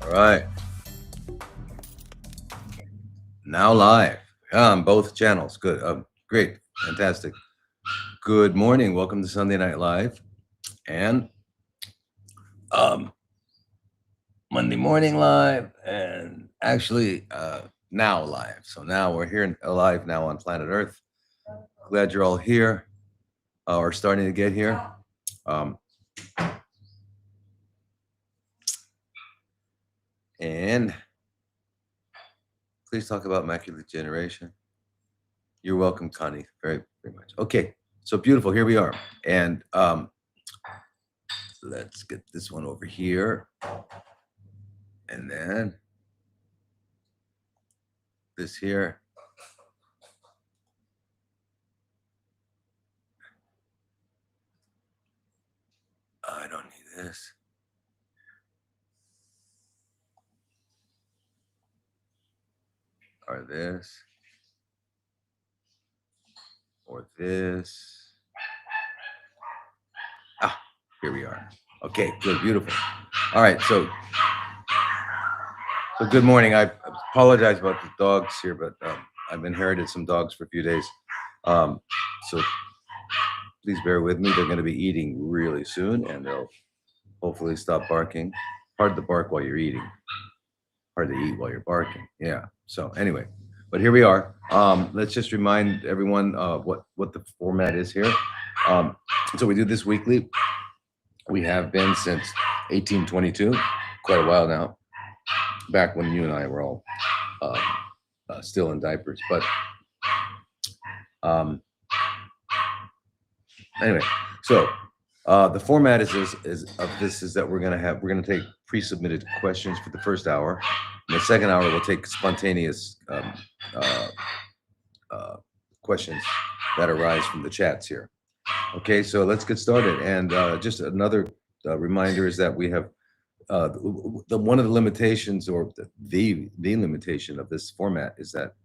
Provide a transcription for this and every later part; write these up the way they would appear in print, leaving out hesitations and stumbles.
All right. Now live on both channels. Good. Great. Fantastic. Good morning. Welcome to Sunday Night Live and Monday morning live and actually now live. So now we're here live now on planet Earth. Glad you're all here or starting to get here. And please talk about macular degeneration. You're welcome, Connie, very, very much. Okay, so beautiful. Here we are. And let's get this one over here. And then this here. I don't need this. Or this. Or this. Ah, here we are. Okay, good, beautiful. All right, so good morning. I apologize about the dogs here, but I've inherited some dogs for a few days. So please bear with me. They're going to be eating really soon, and they'll hopefully stop barking. Hard to bark while you're eating. Hard to eat while you're barking. Yeah. So anyway, but here we are. Let's just remind everyone what the format is here. So we do this weekly. We have been since 1822, quite a while now. Back when you and I were all still in diapers, but anyway, so The format is of this is that we're gonna take pre-submitted questions for the first hour. In the second hour, we'll take spontaneous uh, uh, questions that arise from the chats here. Okay, so let's get started. And just another reminder is that we have the one of the limitations or the limitation of this format is that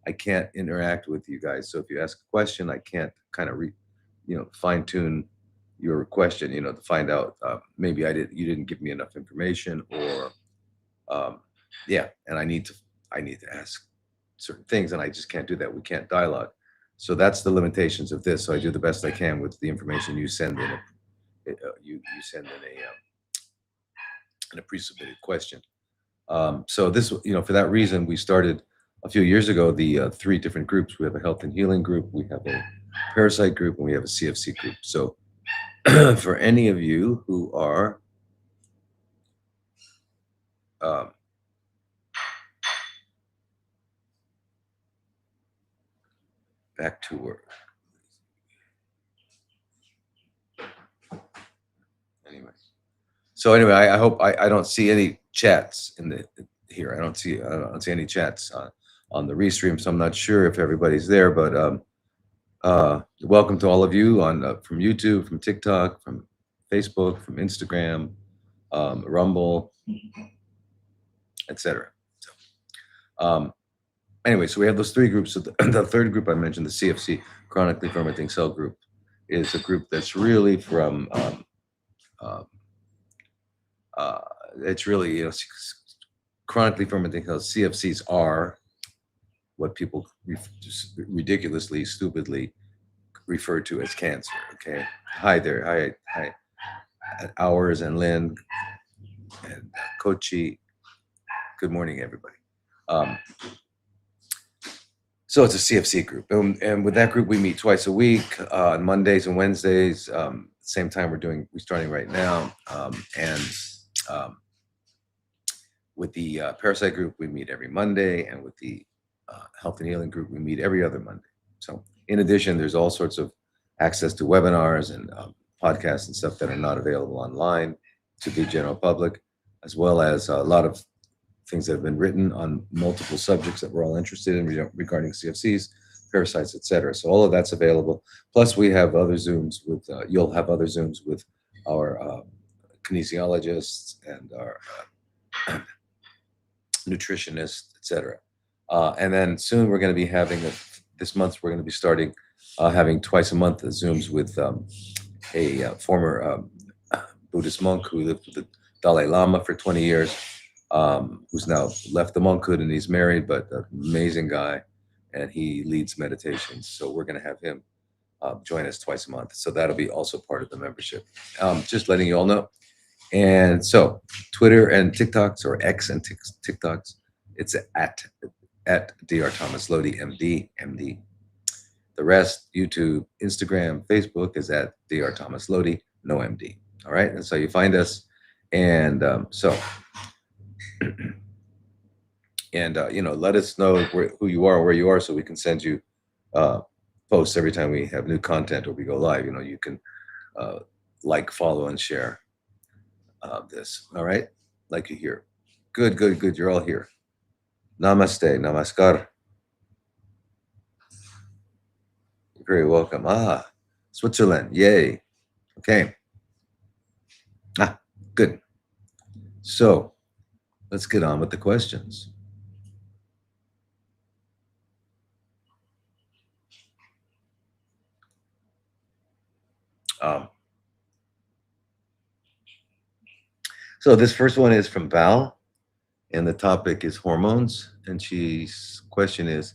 I can't interact with you guys. So if you ask a question, I can't kind of fine tune your question, to find out maybe you didn't give me enough information or um, yeah, and I need to ask certain things, and I just can't do that. We can't dialogue. So that's the limitations of this. So I do the best I can with the information you send in. You send in a pre-submitted question. So this, for that reason, we started a few years ago the three different groups. We have a health and healing group, we have a parasite group, and we have a CFC group. So for any of you who are um, back to work. Anyway, so anyway, I hope I don't see any chats in the here. I don't see any chats on the restream, so I'm not sure if everybody's there. But welcome to all of you on from YouTube, from TikTok, from Facebook, from Instagram, Rumble, etc. So, anyway, so we have those three groups. So the third group I mentioned, the CFC, chronically fermenting cell group, is a group that's really from um, uh, it's really chronically fermenting cells. CFCs are what people ridiculously, stupidly refer to as cancer. Okay, hi there, hi, Hours and Lynn and Kochi. Good morning, everybody. So it's a CFC group, and with that group we meet twice a week on Mondays and Wednesdays. Same time we're starting right now, and with the parasite group we meet every Monday, and with the health and healing group we meet every other Monday. So in addition, there's all sorts of access to webinars and podcasts and stuff that are not available online to the general public, as well as a lot of things that have been written on multiple subjects that we're all interested in regarding CFCs, parasites, etc. So all of that's available. Plus, we have other Zooms with, you'll have other Zooms with our kinesiologists and our nutritionists, etc. And then soon we're going to be having, this month we're going to be starting having twice a month Zooms with a former Buddhist monk who lived with the Dalai Lama for 20 years. Who's now left the monkhood and he's married, but an amazing guy, and he leads meditations. So we're going to have him join us twice a month. So that'll be also part of the membership. Just letting you all know. And so Twitter and TikToks, or X and TikToks, it's at Dr. Thomas Lodi, MD. The rest, YouTube, Instagram, Facebook, is at Dr. Thomas Lodi, no MD. All right, and so you find us, and and let us know who you are, where you are, so we can send you posts every time we have new content or we go live. You can like, follow, and share this. All right, like you hear. Good. You're all here. Namaste, namaskar. You're very welcome. Switzerland, yay. Okay. Good. So let's get on with the questions. So this first one is from Val, and the topic is hormones. And she's question is,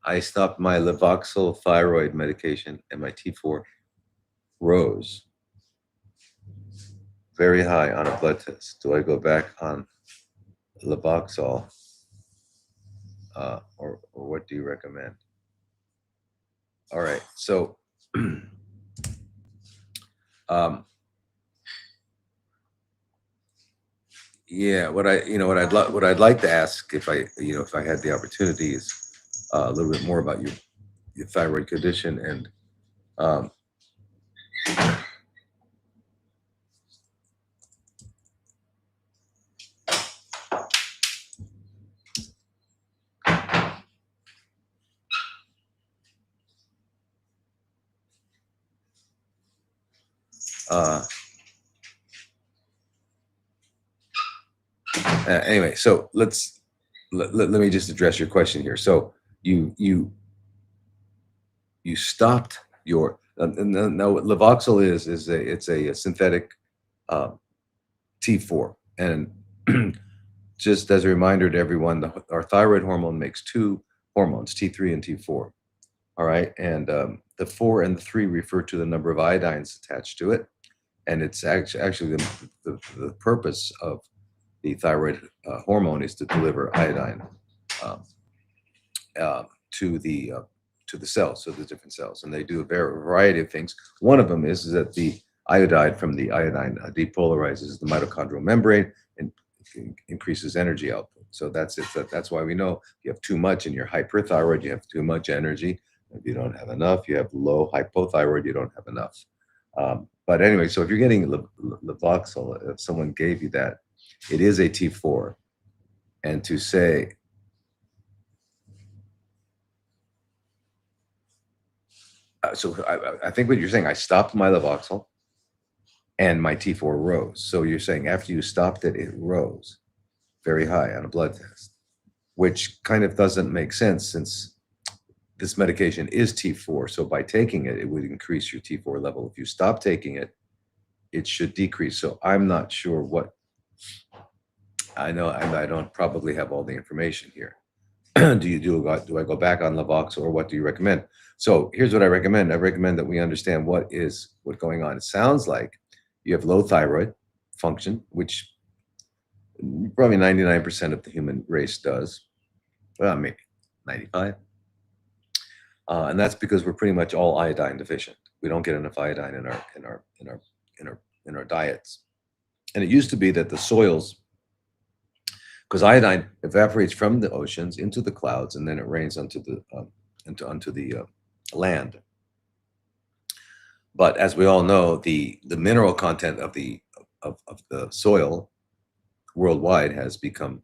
I stopped my Levoxyl thyroid medication and my T4 rose very high on a blood test. Do I go back on Levoxyl, or what do you recommend? All right, so yeah, what I'd like to ask, if I had the opportunity, is a little bit more about your thyroid condition, and Um, uh, anyway, so let me just address your question here. So you you you stopped your no Levoxyl is a synthetic uh, T4, and just as a reminder to everyone, our thyroid hormone makes two hormones, T3 and T4. All right, and the 4 and the 3 refer to the number of iodines attached to it, and it's actually the purpose of the thyroid hormone is to deliver iodine um, uh, to the uh, to the cells, so the different cells, and they do a variety of things. One of them is that the iodide from the iodine depolarizes the mitochondrial membrane and increases energy output. So that's it. That's why we know if you have too much and you're hyperthyroid, you have too much energy. If you don't have enough, you have low hypothyroid, you don't have enough. But anyway, so if you're getting Levoxyl, if someone gave you that, it is a T4. And to say, so I think what you're saying, I stopped my Levoxyl and my T4 rose. So you're saying after you stopped it, it rose very high on a blood test, which kind of doesn't make sense since this medication is T4. So by taking it, it would increase your T4 level. If you stop taking it, it should decrease. So I'm not sure what, I know I don't probably have all the information here. do I go back on Levoxyl, or what do you recommend? So here's what I recommend. I recommend that we understand what's going on. It sounds like you have low thyroid function, which probably 99% of the human race does. Well, maybe 95. And that's because we're pretty much all iodine deficient. We don't get enough iodine in our diets. And it used to be that the soils, because iodine evaporates from the oceans into the clouds, and then it rains onto the land. But as we all know, the mineral content of the soil worldwide has become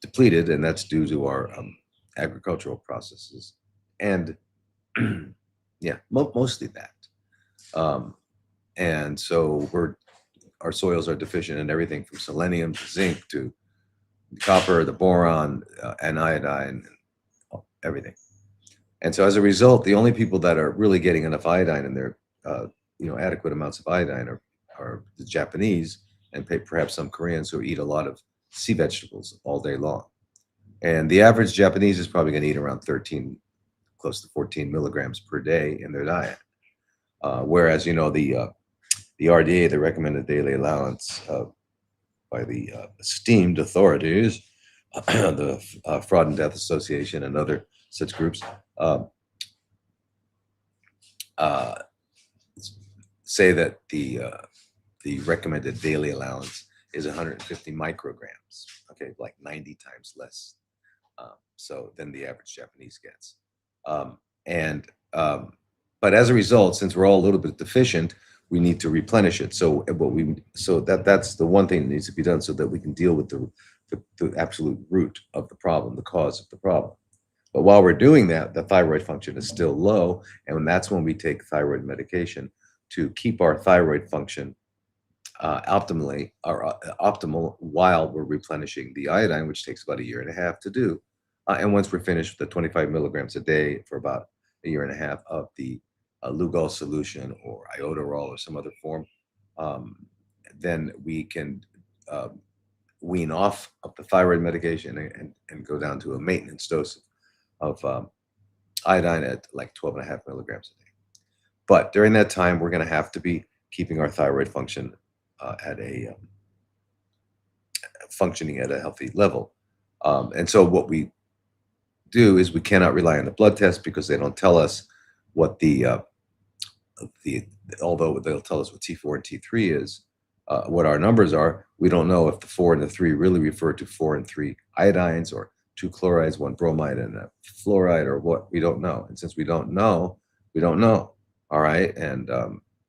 depleted, and that's due to our agricultural processes, and yeah, mostly that. And so our soils are deficient in everything from selenium to zinc to the copper, the boron, and iodine, and everything. And so as a result, the only people that are really getting enough iodine in their, adequate amounts of iodine are the Japanese and perhaps some Koreans who eat a lot of sea vegetables all day long. And the average Japanese is probably going to eat around 13, close to 14 milligrams per day in their diet. Whereas, the RDA, the recommended daily allowance by the esteemed authorities, the Fraud and Death Association and other such groups, say that the recommended daily allowance is 150 micrograms, okay, like 90 times less so than the average Japanese gets. But as a result, since we're all a little bit deficient, we need to replenish it. So that's the one thing that needs to be done so that we can deal with the absolute root of the problem, the cause of the problem. But while we're doing that, the thyroid function is still low, and that's when we take thyroid medication to keep our thyroid function optimal while we're replenishing the iodine, which takes about 1.5 years to do. And once we're finished with the 25 milligrams a day for about 1.5 years of the Lugol solution or iodoral or some other form, then we can wean off of the thyroid medication and go down to a maintenance dose of iodine at like 12.5 milligrams a day. But during that time, we're going to have to be keeping our thyroid function functioning at a healthy level. And so what we do is we cannot rely on the blood test because they don't tell us what although they'll tell us what T4 and T3 is, what our numbers are. We don't know if the 4 and the 3 really refer to 4 and 3 iodines or 2 chlorides, 1 bromide, and a fluoride, or what. We don't know. And since we don't know, we don't know. All right. And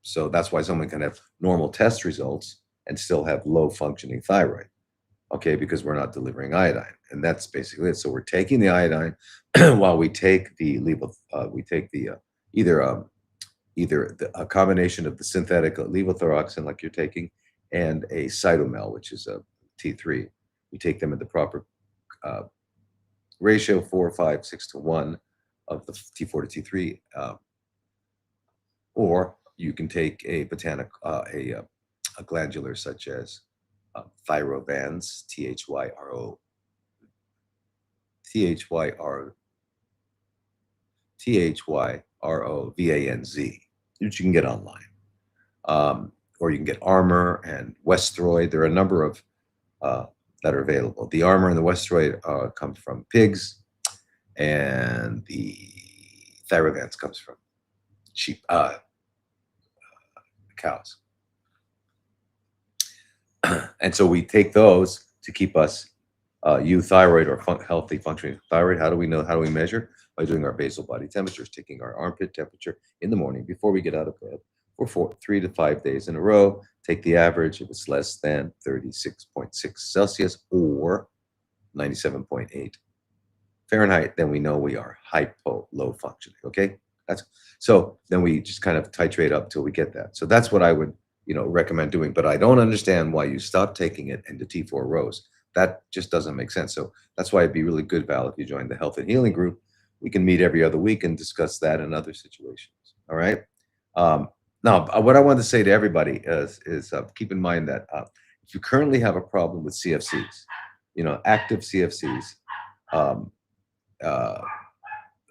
so that's why someone can have normal test results and still have low functioning thyroid. Okay, because we're not delivering iodine, and that's basically it. So we're taking the iodine while we take the we take the either a combination of the synthetic levothyroxine, like you're taking, and a cytomel, which is a T3. We take them in the proper uh, ratio, 4, 5, 6 to 1 of the T4 to T3, or you can take a a glandular such as thyrovans, T-H-Y-R Thyrovanz, which you can get online. Or you can get Armor and Westroid. There are a number of that are available. The Armor and the Westroid come from pigs, and the Thyrovans comes from sheep, cows. And so we take those to keep us euthyroid or healthy functioning thyroid. How do we know? How do we measure? By doing our basal body temperatures, taking our armpit temperature in the morning before we get out of bed for 3 to 5 days in a row. Take the average. If it's less than 36.6 Celsius or 97.8 Fahrenheit, then we know we are low functioning. Okay, that's so. Then we just kind of titrate up till we get that. So that's what I would recommend doing. But I don't understand why you stop taking it into T4 rows. That just doesn't make sense. So that's why it'd be really good, Val, if you join the Health and Healing group. We can meet every other week and discuss that and other situations. All right. Now, what I want to say to everybody is keep in mind that if you currently have a problem with CFCs, active CFCs,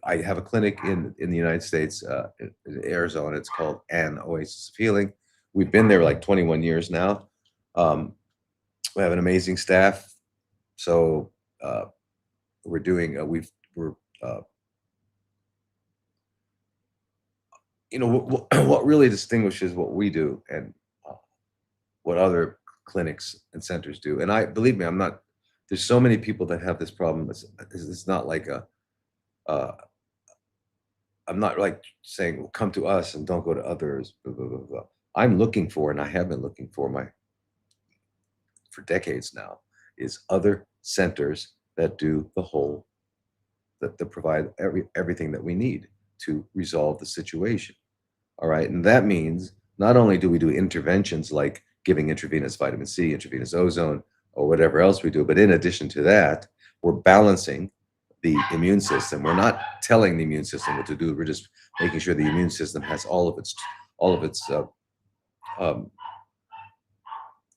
I have a clinic in the United States, in Arizona. It's called An Oasis of Healing. We've been there like 21 years now. We have an amazing staff. So we're doing. We're what really distinguishes what we do and what other clinics and centers do. And I believe me, I'm not. There's so many people that have this problem. It's not like I'm not like saying, well, come to us and don't go to others. Blah, blah, blah, blah. I'm looking for, and I have been looking for decades now, is other centers that do that provide everything that we need to resolve the situation. All right. And that means not only do we do interventions like giving intravenous vitamin C, intravenous ozone, or whatever else we do, but in addition to that, we're balancing the immune system. We're not telling the immune system what to do. We're just making sure the immune system has all of its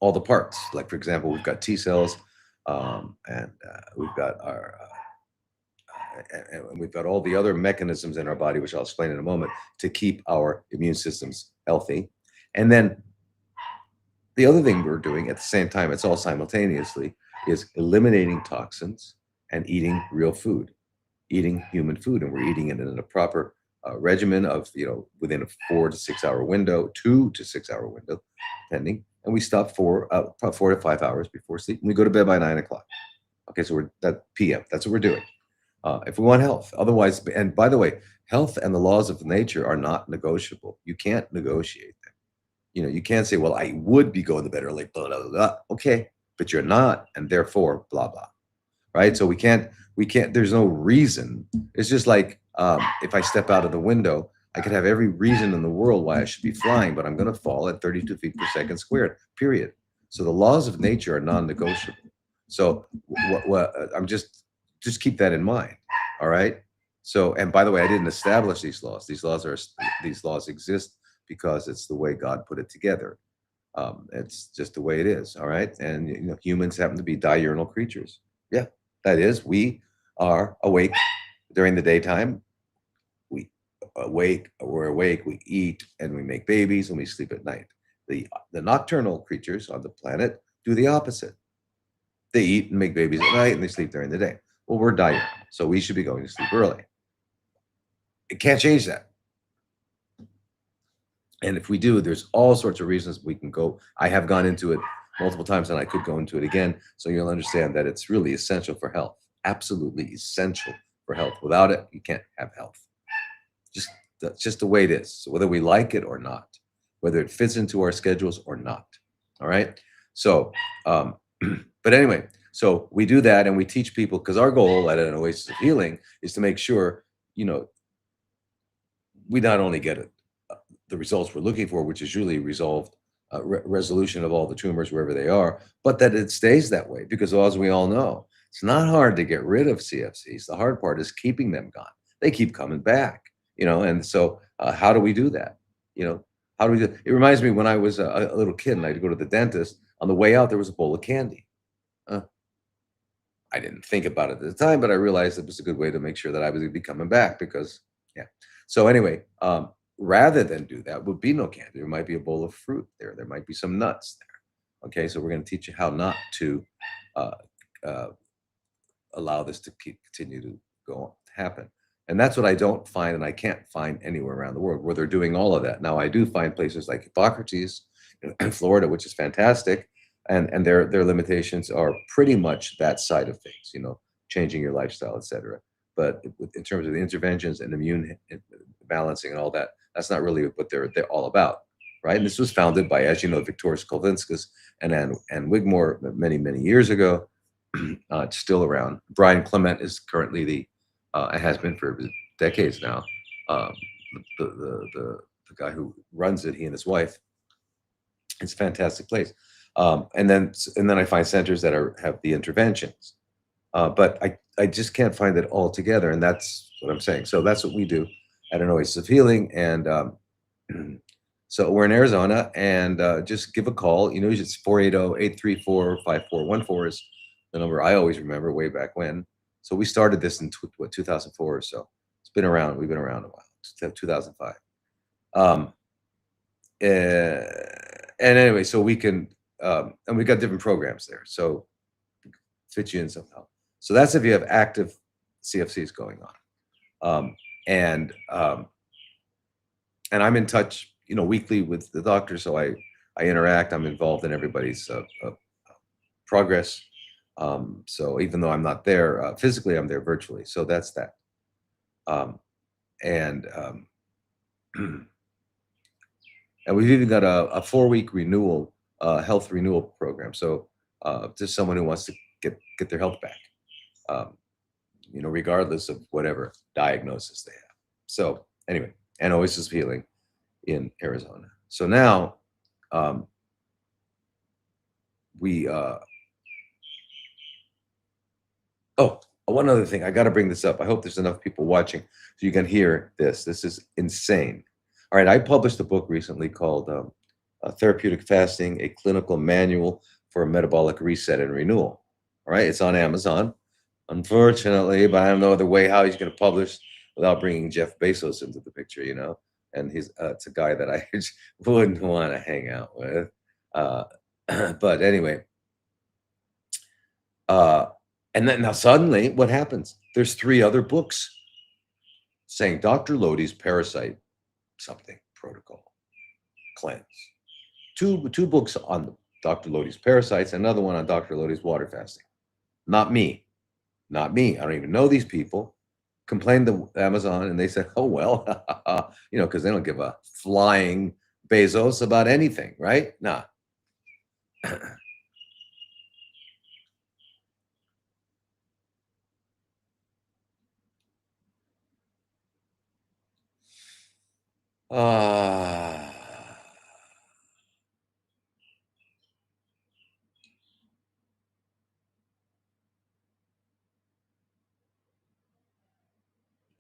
all the parts. Like, for example, we've got T cells, and we've got and we've got all the other mechanisms in our body, which I'll explain in a moment, to keep our immune systems healthy. And then the other thing we're doing at the same time, it's all simultaneously, is eliminating toxins and eating real food, eating human food. And we're eating it in a proper regimen of, within a 4 to 6 hour window, 2 to 6 hour window, depending. And we stop for 4 to 5 hours before sleep. And we go to bed by 9 o'clock. Okay, so that PM. That's what we're doing. If we want health, otherwise, and by the way, health and the laws of nature are not negotiable. You can't negotiate them. You can't say, well, I would be going to bed early, blah, blah, blah. Okay, but you're not, and therefore, blah, blah. Right? So we can't, there's no reason. It's just like if I step out of the window, I could have every reason in the world why I should be flying, but I'm going to fall at 32 feet per second squared, period. So the laws of nature are non-negotiable. So what I'm just keep that in mind. All right. So, and by the way, I didn't establish these laws. These laws exist because it's the way God put it together. It's just the way it is. All right. And humans happen to be diurnal creatures. Yeah, that is, we are awake during the daytime. We're awake, we eat, and we make babies, and we sleep at night. The nocturnal creatures on the planet do the opposite. They eat and make babies at night, and they sleep during the day. Well, we're diurnal, so we should be going to sleep early. It can't change that. And if we do, there's all sorts of reasons we can go. I have gone into it multiple times, and I could go into it again. So you'll understand that it's really essential for health. Absolutely essential for health. Without it, you can't have health. Just That's just the way it is. So whether we like it or not, whether it fits into our schedules or not. All right. So, um, but anyway, so we do that and we teach people because our goal at an Oasis of Healing is to make sure, you know, we not only get it, the results we're looking for, which is usually resolved resolution of all the tumors wherever they are, but that it stays that way because as we all know, it's not hard to get rid of CFCs. The hard part is keeping them gone. They keep coming back, you know, and so how do we do that? You know, how do we do it? Reminds me when I was a little kid and I had to go to the dentist. On the way out, there was a bowl of candy. Uh, I didn't think about it at the time, but I realized it was a good way to make sure that I was going to be coming back because, yeah. So anyway, rather than do that, would be no candy. There might be a bowl of fruit there. There might be some nuts there. Okay, so we're going to teach you how not to uh, uh, allow this to continue to go on, happen. And that's what I don't find, and I can't find anywhere around the world where they're doing all of that. Now, I do find places like Hippocrates in Florida, which is fantastic, and their limitations are pretty much that side of things, you know, changing your lifestyle, etc. But in terms of the interventions and immune balancing and all that, that's not really what they're all about, right? And this was founded by, as you know, Victoria Skolvinskas and Ann Wigmore many years ago. It's still around. Brian Clement is currently it has been for decades now. Um, the guy who runs it, he and his wife. It's a fantastic place. And then I find centers that have the interventions, but I just can't find it all together, and that's what I'm saying. So that's what we do at an Oasis of Healing, and so we're in Arizona, and just give a call. You know, it's 480-834-5414 is the number I always remember way back when. So we started this in 2004 or so. It's been around. We've been around a while. 2005. And anyway, so we can, and we got different programs there. So fit you in somehow. So that's if you have active CFCs going on. And I'm in touch, you know, weekly with the doctor. So I interact. I'm involved in everybody's progress. So even though I'm not there physically, I'm there virtually. So that's that. And we've even got a 4-week renewal, health renewal program. So just someone who wants to get their health back, you know, regardless of whatever diagnosis they have. So anyway, and Oasis of Healing in Arizona. So now we oh, one other thing, I got to bring this up. I hope there's enough people watching so you can hear this. This is insane. All right, I published a book recently called Therapeutic Fasting, a Clinical Manual for a Metabolic Reset and Renewal. All right, it's on Amazon, unfortunately, but I have no other way how he's going to publish without bringing Jeff Bezos into the picture, you know? And he's it's a guy that I just wouldn't want to hang out with. But anyway, and then now suddenly what happens? There's 3 other books saying Dr. Lodi's parasite something protocol cleanse. Two books on Dr. Lodi's parasites, another one on Dr. Lodi's water fasting. Not me. I don't even know these people. Complained to Amazon and they said, oh, well, you know, because they don't give a flying Bezos about anything, right? Nah.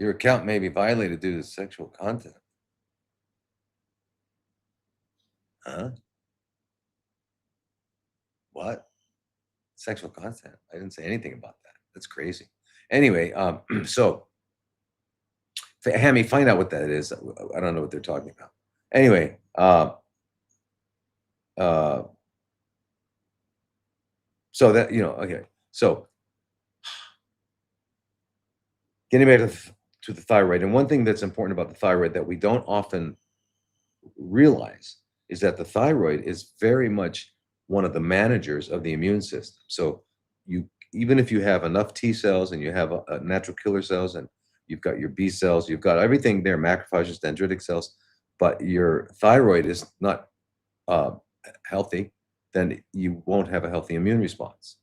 Your account may be violated due to sexual content. Huh? What? Sexual content? I didn't say anything about that. That's crazy. Anyway, so Hammy, find out what that is. I don't know what they're talking about. Anyway, so that, you know, okay. So getting back to the thyroid, and one thing that's important about the thyroid that we don't often realize is that the thyroid is very much one of the managers of the immune system. So you, even if you have enough T cells and you have a natural killer cells and you've got your B cells, you've got everything there, macrophages, dendritic cells, but your thyroid is not uh, healthy, then you won't have a healthy immune response.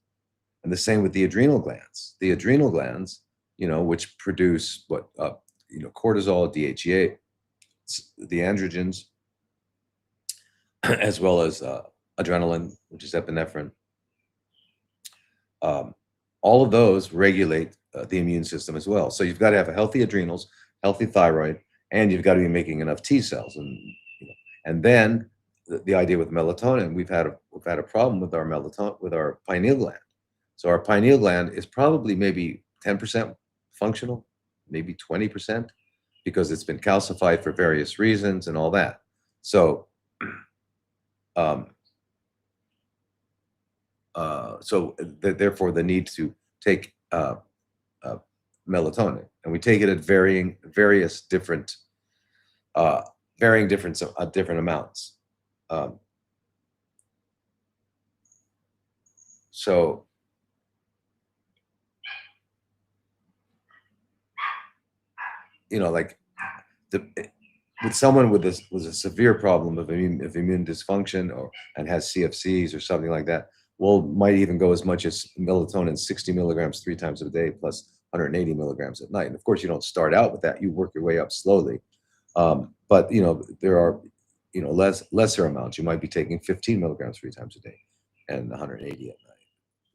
And the same with the adrenal glands. The adrenal glands, which produce cortisol, DHEA, the androgens, as well as adrenaline, which is epinephrine. All of those regulate the immune system as well. So you've got to have a healthy adrenals, healthy thyroid, and you've got to be making enough T cells. And then the idea with melatonin, we've had a problem with our melatonin, with our pineal gland. So our pineal gland is probably maybe 10% functional, maybe 20%, because it's been calcified for various reasons and all that. So, therefore, the need to take melatonin, and we take it at varying different amounts. So like with someone with a severe problem of immune dysfunction and has CFCs or something like that, might even go as much as melatonin 60 milligrams 3 times a day plus 180 milligrams at night. And of course, you don't start out with that; you work your way up slowly. But there are lesser amounts. You might be taking 15 milligrams 3 times a day and 180 at night,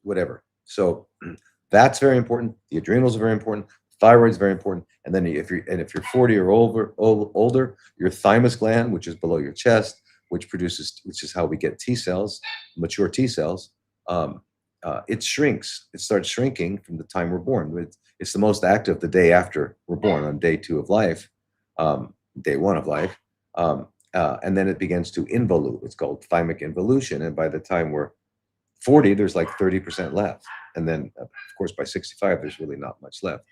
whatever. So that's very important. The adrenals are very important. Thyroid is very important. And then if you're 40 or older, your thymus gland, which is below your chest, which is how we get T cells, mature T cells, it shrinks. It starts shrinking from the time we're born. It's the most active the day after we're born, on day 2 of life, day 1 of life. And then it begins to involute. It's called thymic involution. And by the time we're 40, there's like 30% left. And then, of course, by 65, there's really not much left.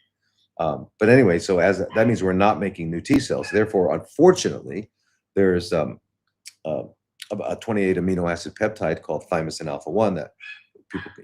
But anyway, so that means we're not making new T cells. Therefore, unfortunately, there's a 28 amino acid peptide called thymosin alpha-1 that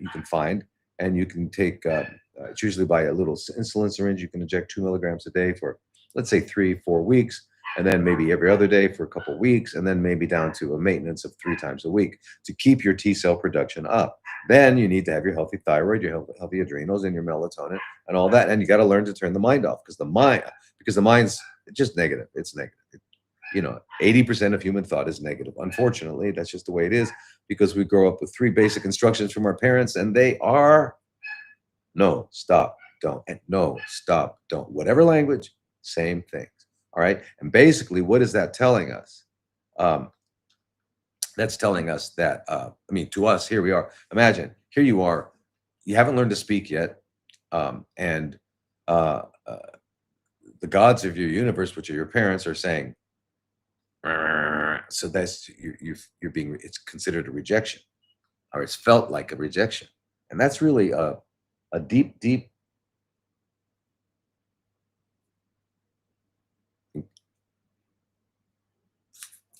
you can find, and you can take. It's usually by a little insulin syringe. You can inject 2 milligrams a day for, let's say, 3-4 weeks, and then maybe every other day for a couple of weeks, and then maybe down to a maintenance of 3 times a week to keep your T cell production up. Then you need to have your healthy thyroid, your healthy adrenals, and your melatonin, and all that. And you got to learn to turn the mind off, because the mind's just negative. It's negative. 80% of human thought is negative. Unfortunately, that's just the way it is, because we grow up with 3 basic instructions from our parents, and they are no, stop, don't, and no, stop, don't. Whatever language, same things. All right. And basically, what is that telling us? That's telling us that, to us, here we are. Imagine, here you are. You haven't learned to speak yet. And the gods of your universe, which are your parents, are saying, so that's you're being, it's considered a rejection, or it's felt like a rejection. And that's really a deep, deep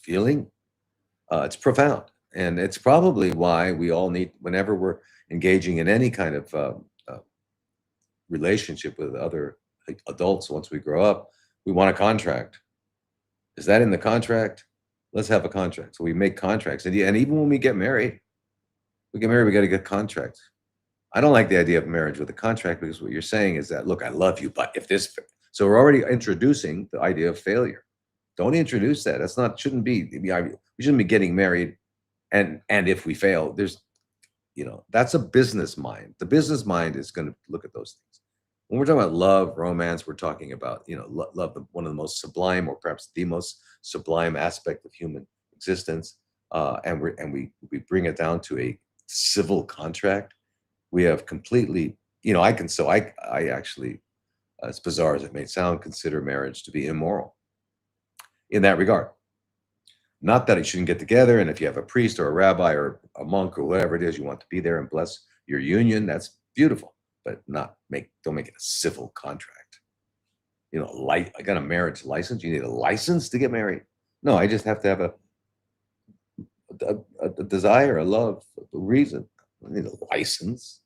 feeling. It's profound, and it's probably why we all need, whenever we're engaging in any kind of relationship with other adults, once we grow up, we want a contract. Is that in the contract? Let's have a contract. So we make contracts, and even when we get married, we got to get contracts. I don't like the idea of marriage with a contract, because what you're saying is that, look, I love you, but if this, so we're already introducing the idea of failure. Don't introduce that. That's not, shouldn't be. We shouldn't be getting married, and if we fail, there's, that's a business mind. The business mind is going to look at those things. When we're talking about love, romance, we're talking about, love, one of the most sublime, or perhaps the most sublime aspect of human existence, and we bring it down to a civil contract. We have completely, I actually, as bizarre as it may sound, consider marriage to be immoral in that regard. Not that it shouldn't get together, and if you have a priest or a rabbi or a monk or whatever it is, you want to be there and bless your union, that's beautiful, but don't make it a civil contract. I got a marriage license. You need a license to get married? No, I just have to have a desire, a love, a reason. I need a license.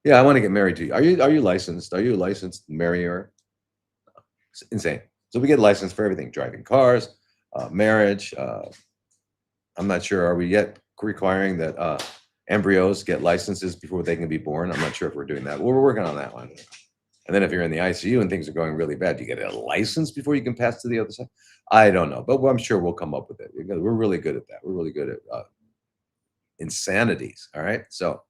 Yeah, I want to get married to you. Are you licensed? Are you a licensed marrier? It's insane. So we get licensed for everything: driving cars, marriage. I'm not sure. Are we yet requiring that embryos get licenses before they can be born? I'm not sure if we're doing that. Well, we're working on that one. And then if you're in the ICU and things are going really bad, you get a license before you can pass to the other side. I don't know, but I'm sure we'll come up with it. We're really good at that. We're really good at insanities. All right. So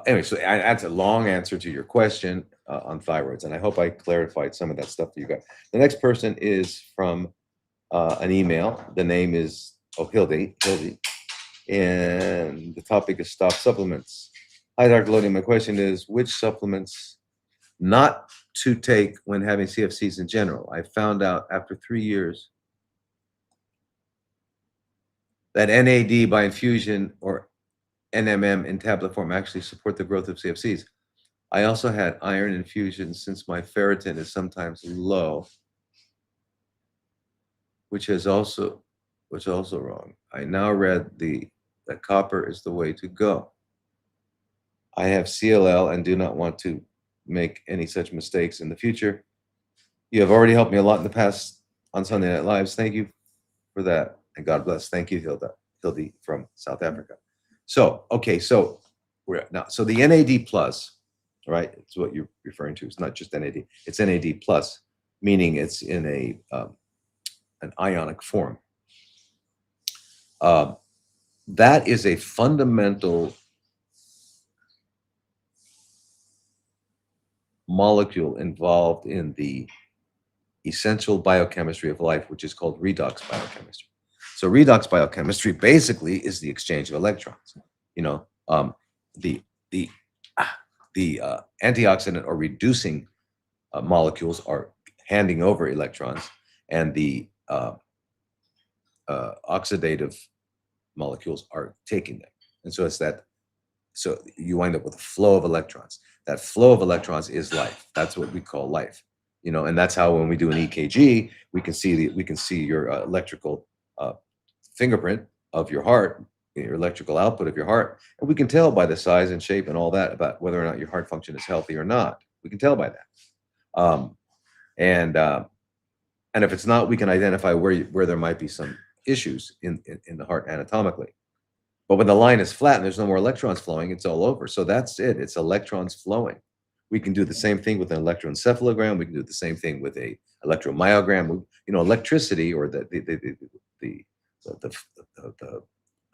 anyway, so that's a long answer to your question on thyroids, and I hope I clarified some of that stuff that you got. The next person is from an email. The name is Hildy, and the topic is stop supplements. Hi, Dr. Lodi. My question is, which supplements not to take when having CFCs in general? I found out after 3 years that NAD by infusion or NMM in tablet form actually support the growth of CFCs. I also had iron infusion since my ferritin is sometimes low, which is also wrong. I now read that copper is the way to go. I have CLL and do not want to make any such mistakes in the future. You have already helped me a lot in the past on Sunday Night Lives. Thank you for that, and God bless. Thank you, Hildy from South Africa. So, okay, so we're now, so the NAD plus, right? It's what you're referring to. It's not just NAD. It's NAD plus, meaning it's in an ionic form. That is a fundamental molecule involved in the essential biochemistry of life, which is called redox biochemistry. So redox biochemistry basically is the exchange of electrons. You know, the antioxidant or reducing molecules are handing over electrons, and the oxidative molecules are taking them. And so it's that. So you wind up with a flow of electrons. That flow of electrons is life. That's what we call life. You know, and that's how when we do an EKG, we can see your electrical fingerprint of your heart, your electrical output of your heart, and we can tell by the size and shape and all that about whether or not your heart function is healthy or not. We can tell by that. And if it's not, we can identify where there might be some issues in the heart anatomically. But when the line is flat and there's no more electrons flowing, it's all over. So that's it. It's electrons flowing. We can do the same thing with an electroencephalogram. We can do the same thing with a electromyogram. You know, electricity or the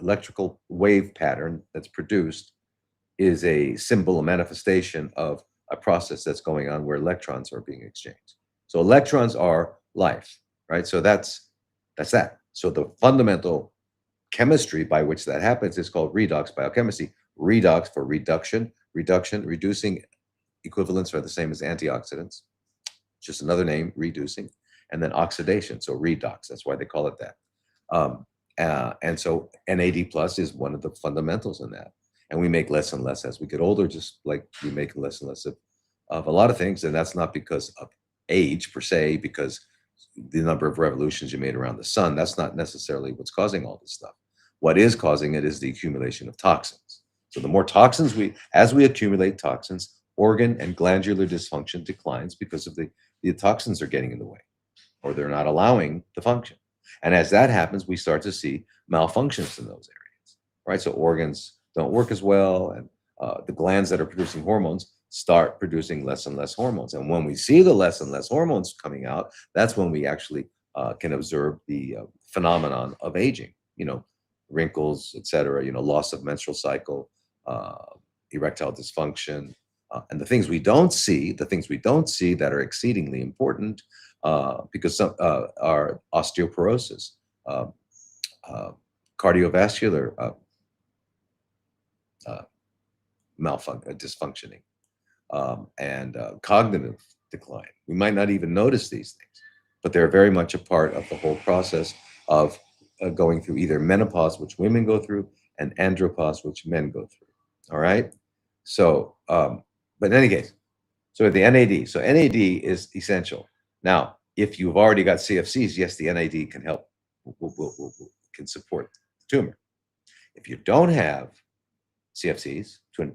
electrical wave pattern that's produced is a symbol, a manifestation of a process that's going on where electrons are being exchanged. So electrons are life, right? So that's that. So the fundamental chemistry by which that happens is called redox biochemistry. Redox for reduction. Reducing equivalents are the same as antioxidants, just another name, reducing, and then oxidation. So redox, that's why they call it that. And so NAD plus is one of the fundamentals in that. And we make less and less as we get older, just like we make less and less of a lot of things. And that's not because of age per se, because the number of revolutions you made around the sun, that's not necessarily what's causing all this stuff. What is causing it is the accumulation of toxins. So the more toxins as we accumulate toxins, organ and glandular dysfunction declines because of the toxins are getting in the way, or they're not allowing the function. And as that happens, we start to see malfunctions in those areas, right? So organs don't work as well, and the glands that are producing hormones start producing less and less hormones. And when we see the less and less hormones coming out, that's when we actually can observe the phenomenon of aging, you know, wrinkles, etc., you know, loss of menstrual cycle, erectile dysfunction, and the things we don't see that are exceedingly important because some are osteoporosis, cardiovascular dysfunctioning, and cognitive decline. We might not even notice these things, but they're very much a part of the whole process of going through either menopause, which women go through, and andropause, which men go through. All right. So, but in any case, so the NAD. So NAD is essential. Now, if you've already got CFCs, yes, the NAD can help, can support the tumor. If you don't have CFCs, to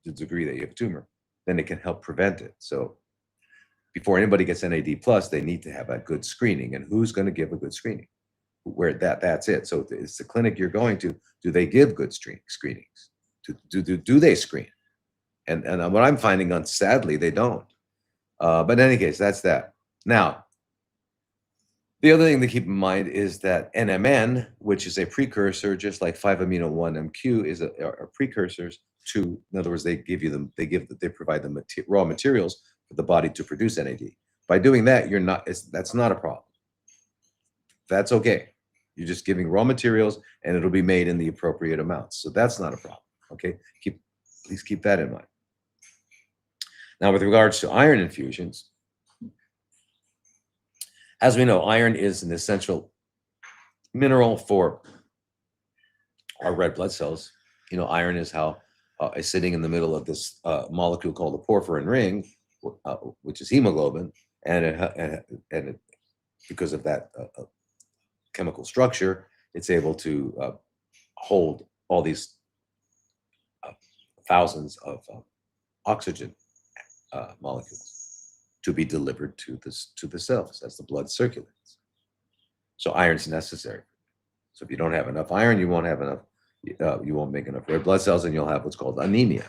the degree that you have a tumor, then it can help prevent it. So before anybody gets NAD plus, they need to have a good screening. And who's going to give a good screening? Where that's it. So it's the clinic you're going to. Do they give good screenings? Do they screen? And what I'm finding on, sadly, they don't. But in any case, that's that. Now, the other thing to keep in mind is that NMN, which is a precursor, just like 5-amino-1-MQ, are precursors to. In other words, they provide the raw materials for the body to produce NAD. By doing that, that's not a problem. That's okay. You're just giving raw materials, and it'll be made in the appropriate amounts. So that's not a problem. Okay, please keep that in mind. Now, with regards to iron infusions, as we know, iron is an essential mineral for our red blood cells. Iron is sitting in the middle of this molecule called the porphyrin ring, which is hemoglobin, and because of that chemical structure, it's able to hold all these thousands of oxygen molecules to be delivered to the cells as the blood circulates. So iron's necessary. So if you don't have enough iron, you won't have enough. You won't make enough red blood cells, and you'll have what's called anemia.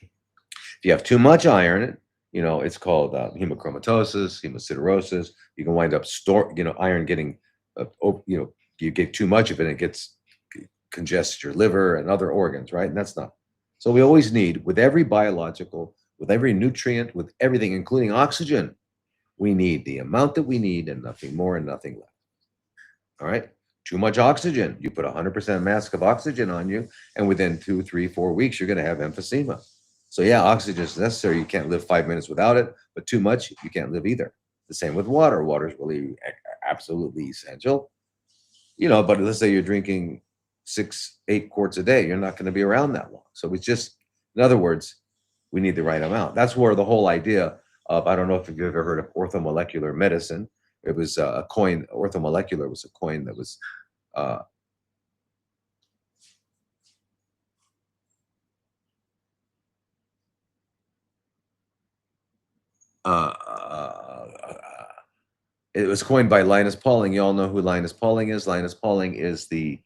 If you have too much iron, it's called hemochromatosis, hemosiderosis. You can wind up iron getting, you get too much of it, and it congests your liver and other organs, right? And that's not. So we always need, with every biological, with every nutrient, with everything, including oxygen, we need the amount that we need and nothing more and nothing less. All right? Too much oxygen. You put 100% mask of oxygen on you, and within 2, 3, 4 weeks, you're going to have emphysema. So yeah, oxygen is necessary. You can't live 5 minutes without it, but too much, you can't live either. The same with water. Water is really absolutely essential. But let's say you're drinking 6, 8 quarts a day, you're not going to be around that long. So it's just, in other words, we need the right amount. That's where the whole idea of, I don't know if you've ever heard of orthomolecular medicine. It was a coin. Orthomolecular was a coin that was it was coined by Linus Pauling. You all know who Linus Pauling is. Linus Pauling is the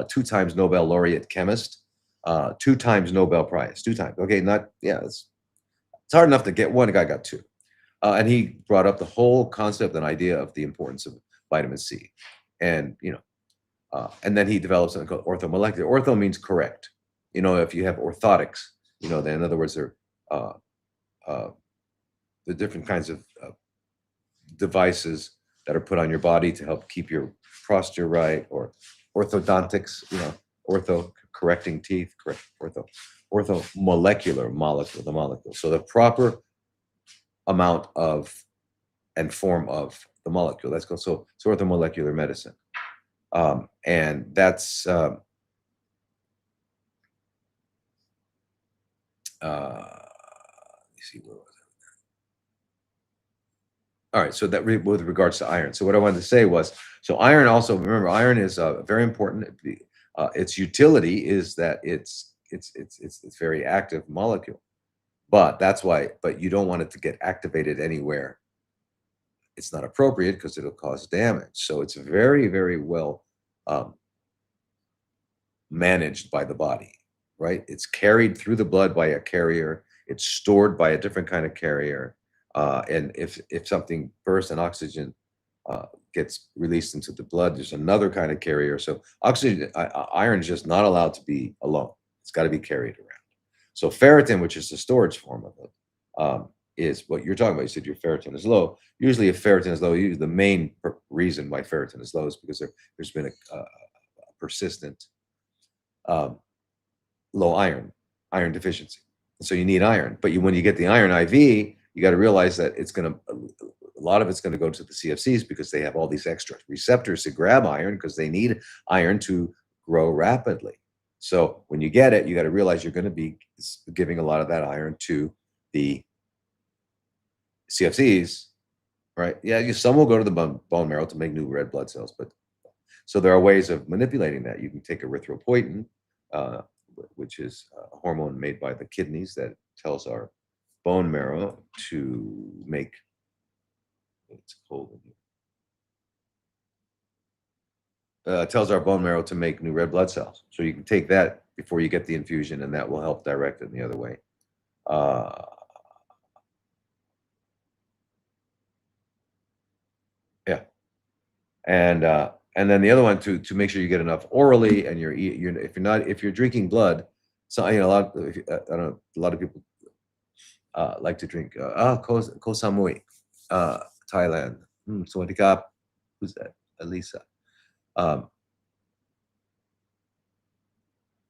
2 times Nobel laureate chemist, 2 times Nobel Prize, 2 times. Okay, it's hard enough to get one. The guy got 2. And he brought up the whole concept and idea of the importance of vitamin C. And, and then he developed something called orthomolecular. Ortho means correct. If you have orthotics, then in other words, they're the different kinds of devices that are put on your body to help keep your posture right, or orthodontics, ortho correcting teeth, correct orthomolecular the molecule. So the proper amount of and form of the molecule. That's called so orthomolecular medicine, and that's let me see, where was it? All right, so that with regards to iron. So what I wanted to say was, so iron also, remember, iron is very important. Its utility is that it's very active molecule, but that's why. But you don't want it to get activated anywhere it's not appropriate, because it'll cause damage. So it's very, very well managed by the body, right? It's carried through the blood by a carrier. It's stored by a different kind of carrier. And if something bursts and oxygen gets released into the blood, there's another kind of carrier. So oxygen, iron is just not allowed to be alone. It's got to be carried around. So ferritin, which is the storage form of it, is what you're talking about. You said your ferritin is low. Usually if ferritin is low, usually the main reason why ferritin is low is because there's been a persistent low iron deficiency. So you need iron. But when you get the iron IV, you got to realize that a lot of it's going to go to the CFCs, because they have all these extra receptors to grab iron, because they need iron to grow rapidly. So when you get it, you got to realize you're going to be giving a lot of that iron to the CFCs, right? Yeah, some will go to the bone marrow to make new red blood cells, but so there are ways of manipulating that. You can take erythropoietin, which is a hormone made by the kidneys that tells our bone marrow to make, it's cold in here. Tells our bone marrow to make new red blood cells. So you can take that before you get the infusion, and that will help direct it in the other way. Uh, yeah, and then the other one to make sure you get enough orally, and you're if you're drinking blood, so a lot I don't know, a lot of people like to drink Koh Samui, Thailand. Sawadee Kap. Who's that? Elisa. Um,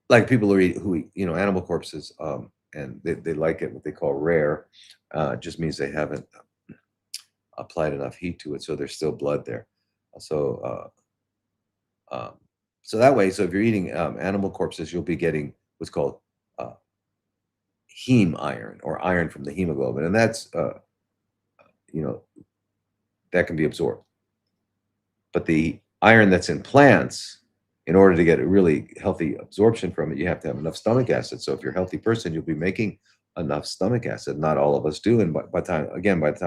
like people who eat, animal corpses, and they like it, what they call rare. Just means they haven't applied enough heat to it, so there's still blood there. So, um, so that way, so if you're eating animal corpses, you'll be getting what's called uh, heme iron, or iron from the hemoglobin, and that's you know that can be absorbed. But the iron that's in plants, in order to get a really healthy absorption from it, you have to have enough stomach acid. So if you're a healthy person, you'll be making enough stomach acid. Not all of us do. And by the time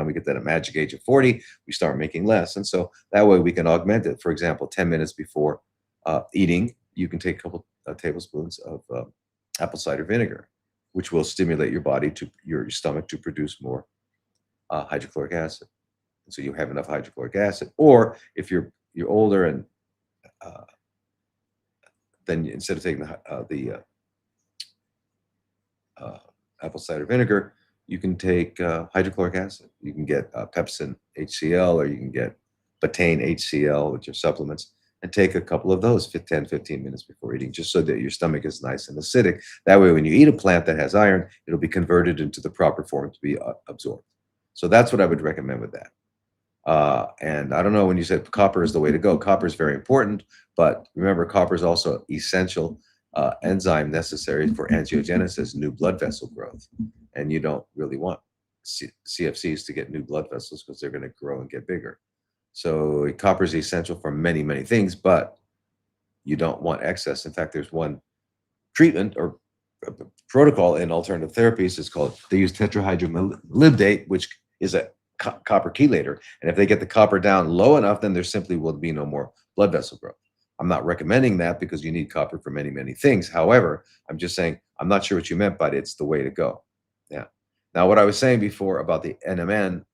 we get to that magic age of 40, we start making less. And so that way we can augment it. For example, 10 minutes before eating, you can take a couple tablespoons of apple cider vinegar, which will stimulate your stomach to produce more hydrochloric acid. And so you have enough hydrochloric acid. Or if you're older, and uh, then instead of taking the apple cider vinegar, you can take hydrochloric acid. You can get Pepsin HCl, or you can get Betaine HCl, which are supplements, and take a couple of those 10, 15 minutes before eating, just so that your stomach is nice and acidic. That way, when you eat a plant that has iron, it'll be converted into the proper form to be absorbed. So that's what I would recommend with that. And I don't know, when you said copper is the way to go. Copper is very important, but remember, copper is also essential enzyme necessary for angiogenesis, new blood vessel growth. And you don't really want CFCs to get new blood vessels, because they're going to grow and get bigger. So copper is essential for many, many things, but you don't want excess. In fact, there's one treatment or protocol in alternative therapies. It's called, they use tetrahydromolybdate, which is a copper chelator. And if they get the copper down low enough, then there simply will be no more blood vessel growth. I'm not recommending that, because you need copper for many, many things. However, I'm just saying, I'm not sure what you meant, but it's the way to go. Yeah. Now, what I was saying before about the NMN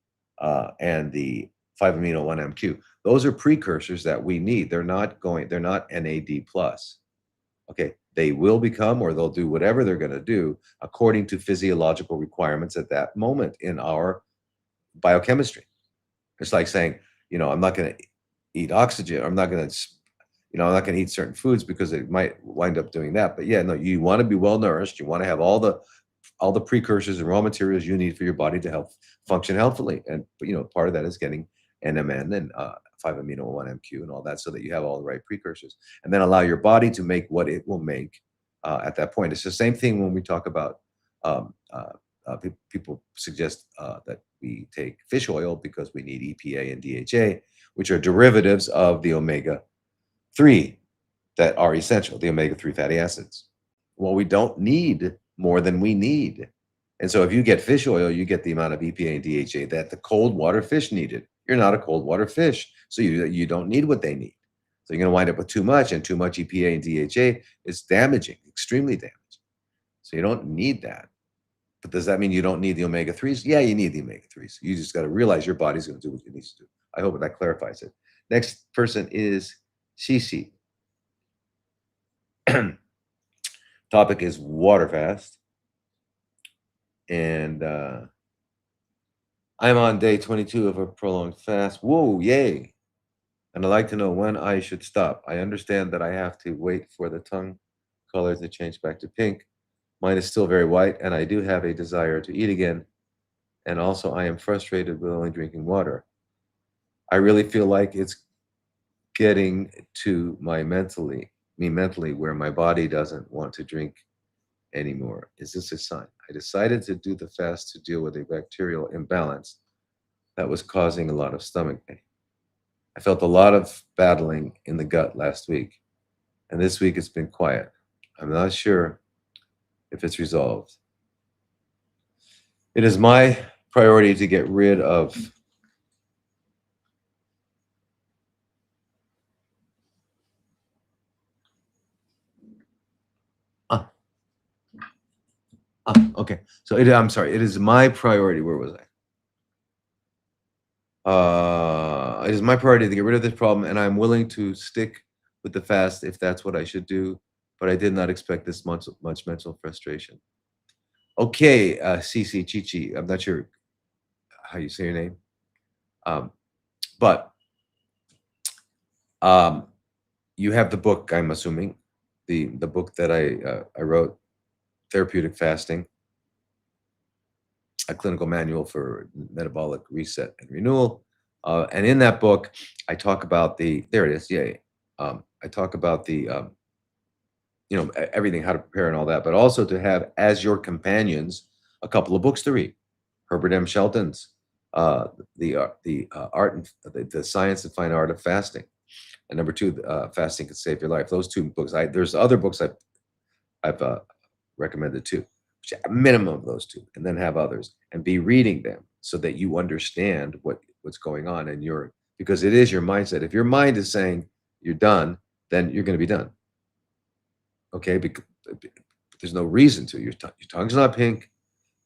and the 5-amino-1-MQ, those are precursors that we need. They're not NAD plus. Okay. They will become, or they'll do whatever they're going to do according to physiological requirements at that moment in our biochemistry. It's like saying, I'm not going to eat oxygen. I'm not going to, I'm not going to eat certain foods because it might wind up doing that. But yeah, no, you want to be well nourished. You want to have all the precursors and raw materials you need for your body to function healthily. And part of that is getting NMN and 5-amino-1-MQ and all that, so that you have all the right precursors, and then allow your body to make what it will make at that point. It's the same thing when we talk about people suggest that we take fish oil because we need EPA and DHA, which are derivatives of the omega-3 that are essential, the omega-3 fatty acids. Well, we don't need more than we need. And so if you get fish oil, you get the amount of EPA and DHA that the cold water fish needed. You're not a cold water fish, so you don't need what they need. So you're going to wind up with too much, and too much EPA and DHA is damaging, extremely damaging. So you don't need that. But does that mean you don't need the omega-3s? Yeah, you need the omega-3s. You just got to realize your body's going to do what it needs to do. I hope that clarifies it. Next person is Cici. Topic is water fast. And I'm on day 22 of a prolonged fast. Whoa, yay. And I'd like to know when I should stop. I understand that I have to wait for the tongue color to change back to pink. Mine is still very white, and I do have a desire to eat again. And also, I am frustrated with only drinking water. I really feel like it's getting to me mentally, where my body doesn't want to drink anymore. Is this a sign? I decided to do the fast to deal with a bacterial imbalance that was causing a lot of stomach pain. I felt a lot of battling in the gut last week, and this week it's been quiet. I'm not sure if it's resolved. It is my priority to get rid of okay. So I'm sorry. It is my priority. Where was I? It is my priority to get rid of this problem, and I'm willing to stick with the fast if that's what I should do. But I did not expect this much mental frustration. Okay, Cici Chichi. I'm not sure how you say your name, um, but um, you have the book. I'm assuming the book that I wrote, Therapeutic Fasting, a clinical manual for metabolic reset and renewal. And in that book, I talk about there it is. Yeah. I talk about everything, how to prepare and all that, but also to have as your companions a couple of books to read. Herbert M. Shelton's, the art and the science and fine art of fasting. And number two, fasting can save your life. Those two books. There's other books I've recommended too. A minimum of those two, and then have others, and be reading them so that you understand what's going on in your, because it is your mindset. If your mind is saying you're done, then you're going to be done. Okay, because there's no reason to. Your tongue's not pink,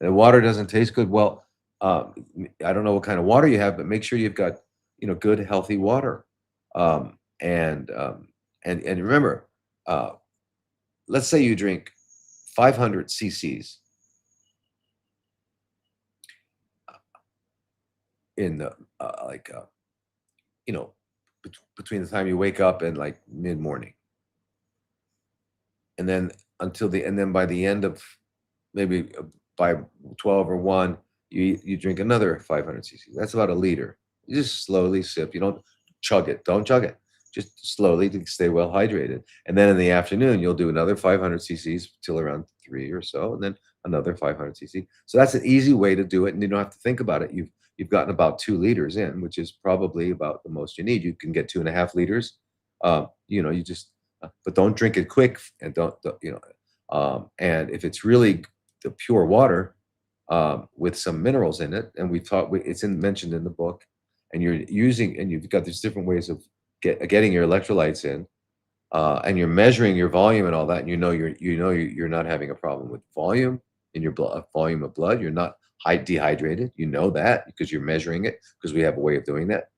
and the water doesn't taste good. Well, I don't know what kind of water you have, but make sure you've got good healthy water. And remember, let's say you drink 500 cc's in the you know between the time you wake up and like mid morning, and then and then by the end of maybe by 12 or 1, you drink another 500 cc's. That's about a liter. You just slowly sip. You don't chug it. Don't chug it. Just slowly to stay well hydrated. And then in the afternoon, you'll do another 500 cc's till around 3 or so, and then another 500 cc. So that's an easy way to do it, and you don't have to think about it. You've gotten about 2 liters in, which is probably about the most you need. You can get 2.5 liters. You just, but don't drink it quick, and and if it's really the pure water with some minerals in it, and it's mentioned in the book, and you've got these different ways of getting your electrolytes in, and you're measuring your volume and all that, and you're not having a problem with volume in your blood, volume of blood. You're not dehydrated. You know that because you're measuring it, because we have a way of doing that.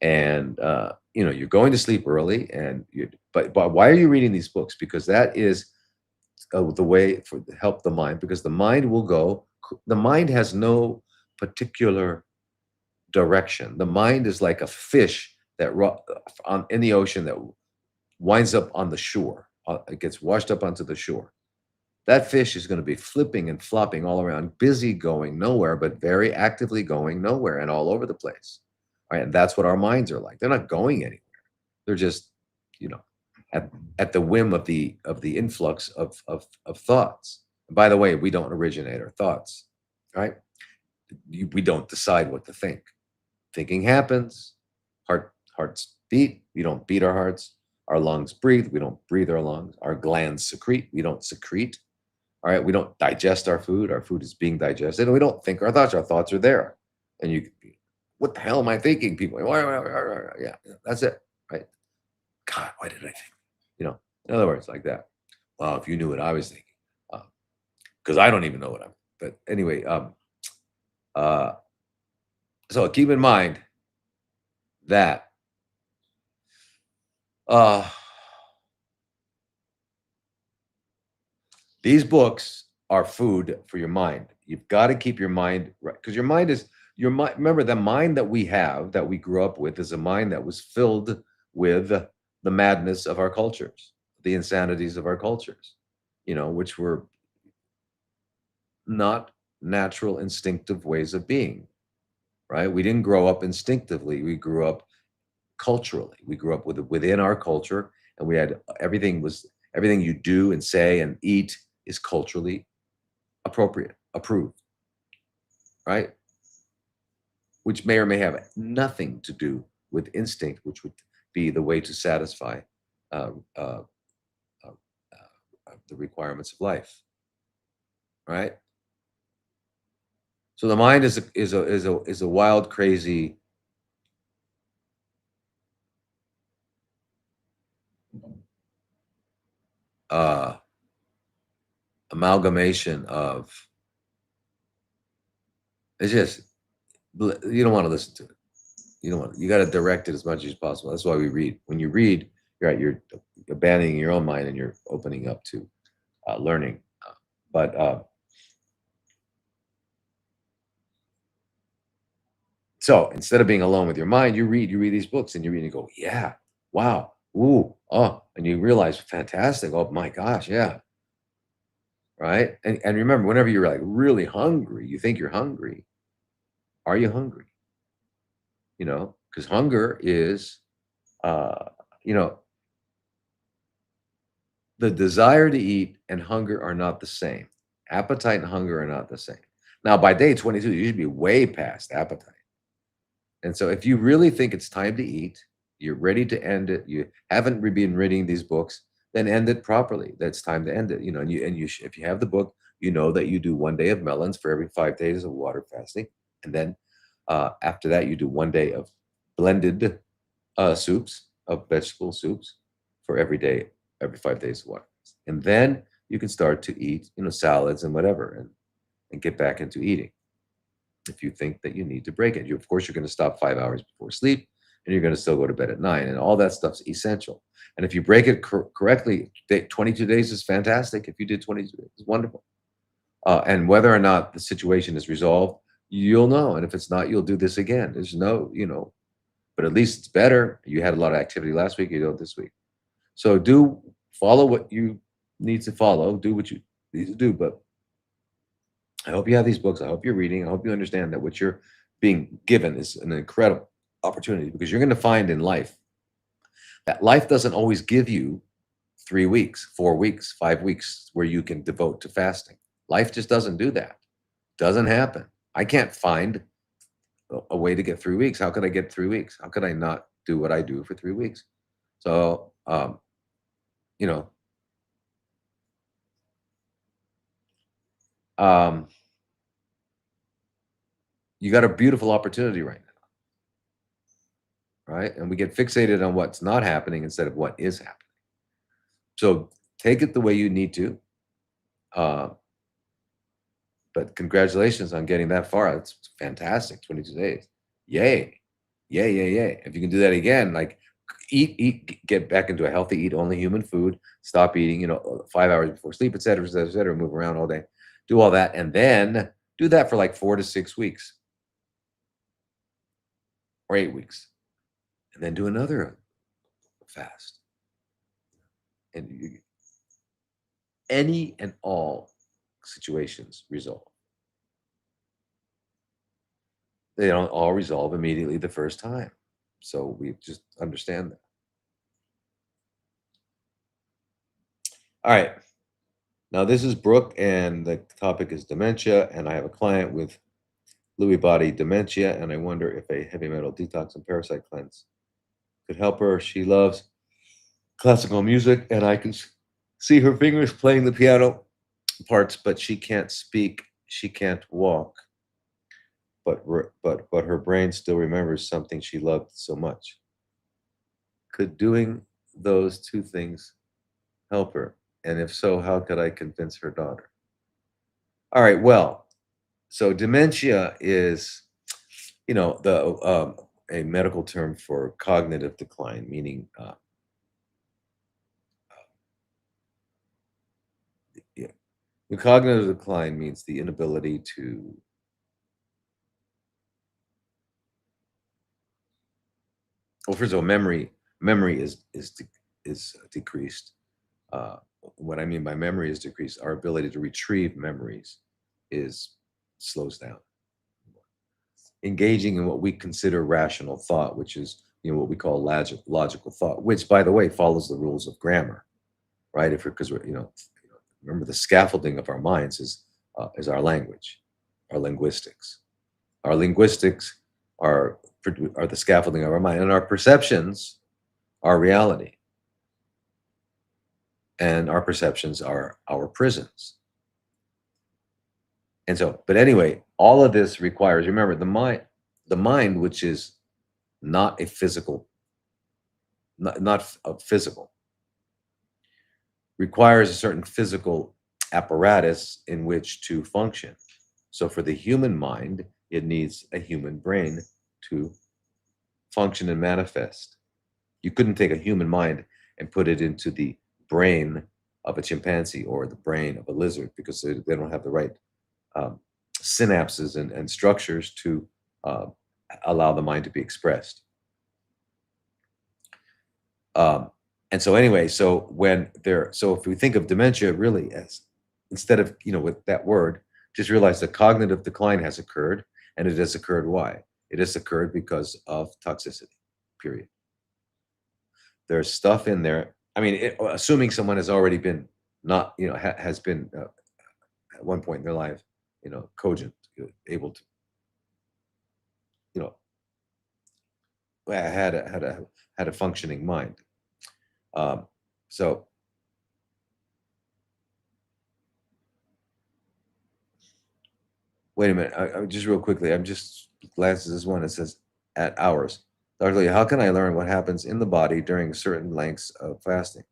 And you're going to sleep early, but why are you reading these books? Because that is the way to help the mind, because the mind has no particular direction. The mind is like a fish that in the ocean that winds up on the shore. It gets washed up onto the shore. That fish is going to be flipping and flopping all around, busy going nowhere, but very actively going nowhere and all over the place. All right, and that's what our minds are like. They're not going anywhere. They're just, you know, at the whim of the influx of thoughts. And by the way, we don't originate our thoughts, right? We don't decide what to think. Thinking happens. Hearts beat. We don't beat our hearts. Our lungs breathe. We don't breathe our lungs. Our glands secrete. We don't secrete. All right. We don't digest our food. Our food is being digested. And we don't think our thoughts. Our thoughts are there. And what the hell am I thinking? People, yeah, that's it. Right. God, why did I think? In other words, like that. Well, if you knew what I was thinking, because I don't even know what I'm. But anyway, uh, so keep in mind that these books are food for your mind. You've got to keep your mind right, because your mind is your mind. Remember, the mind that we have, that we grew up with, is a mind that was filled with the madness of our cultures, the insanities of our cultures, which were not natural, instinctive ways of being, right? We didn't grow up instinctively. We grew up culturally. We grew up within our culture, and we had everything you do and say and eat is culturally appropriate, approved, right? Which may or may have nothing to do with instinct, which would be the way to satisfy uh, uh, the requirements of life, right? So the mind is a wild, crazy uh, amalgamation of. It's just you don't want to listen to it. You got to direct it as much as possible. That's why we read. When you read, you're abandoning your own mind and you're opening up to learning. But so instead of being alone with your mind, you read these books and you read and you go, yeah, wow, ooh, oh, and you realize, fantastic, oh my gosh, yeah, right. And remember, whenever you're like really hungry, you think you're hungry. Are you hungry? Because hunger is, uh, you know, the desire to eat and hunger are not the same. Appetite and hunger are not the same. Now, by day 22, you should be way past appetite. And so if you really think it's time to eat, you're ready to end it, you haven't been reading these books, then end it properly. That's time to end it. If you have the book, you know that you do 1 day of melons for every 5 days of water fasting. And then after that, you do 1 day of blended soups, of vegetable soups for every day, every 5 days of water. And then you can start to eat, salads and whatever, and get back into eating. If you think that you need to break it, of course, you're going to stop 5 hours before sleep, and you're going to still go to bed at 9, and all that stuff's essential. And if you break it correctly, 22 days is fantastic. If you did 22 days, it's wonderful. And whether or not the situation is resolved, you'll know. And if it's not, you'll do this again. There's no, but at least it's better. You had a lot of activity last week, you don't this week. So follow what you need to follow, do what you need to do. But I hope you have these books. I hope you're reading. I hope you understand that what you're being given is an incredible opportunity, because you're going to find in life that life doesn't always give you 3 weeks, 4 weeks, 5 weeks where you can devote to fasting. Life just doesn't do that. Doesn't happen. I can't find a way to get 3 weeks. How could I get 3 weeks? How could I not do what I do for 3 weeks? So, you know, um, you got a beautiful opportunity right now, right? And we get fixated on what's not happening instead of what is happening. So take it the way you need to. Uh, but congratulations on getting that far. That's fantastic. 22 days. Yay. Yay, yay, yay. If you can do that again, like eat, get back into a healthy, eat only human food, stop eating, 5 hours before sleep, et cetera, move around all day, do all that. And then do that for like 4 to 6 weeks or 8 weeks. And then do another fast. And any and all situations resolve. They don't all resolve immediately the first time. So we just understand that. All right. Now this is Brooke, and the topic is dementia. And I have a client with Lewy body dementia, and I wonder if a heavy metal detox and parasite cleanse could help her. She loves classical music, and I can see her fingers playing the piano parts, but she can't speak. She can't walk. But her brain still remembers something she loved so much. Could doing those two things help her? And if so, how could I convince her daughter? All right, well, so dementia is, the a medical term for cognitive decline, meaning yeah, the cognitive decline means the inability to. Well, first of all, memory is decreased. What I mean by memory is decreased. Our ability to retrieve memories is slows down. Engaging in what we consider rational thought, which is what we call logical thought, which, by the way, follows the rules of grammar, right? If because we're remember, the scaffolding of our minds is our language, our linguistics. Our linguistics are the scaffolding of our mind, and our perceptions are reality, and our perceptions are our prisons. And so, but anyway, all of this requires, remember, the mind, which is not a physical, not a physical, requires a certain physical apparatus in which to function. So for the human mind, it needs a human brain to function and manifest. You couldn't take a human mind and put it into the brain of a chimpanzee or the brain of a lizard because they don't have the right um, synapses and structures to uh, allow the mind to be expressed. Um, and so anyway, so if we think of dementia really as, instead of, with that word, just realize the cognitive decline has occurred, and it has occurred why? It has occurred because of toxicity, period. There's stuff in there. I mean, assuming someone has already been not, has been at one point in their life, cogent, able to, you know, had a functioning mind. So wait a minute. I just real quickly. I'm just glances this one. It says at hours. Dr. Lee, how can I learn what happens in the body during certain lengths of fasting,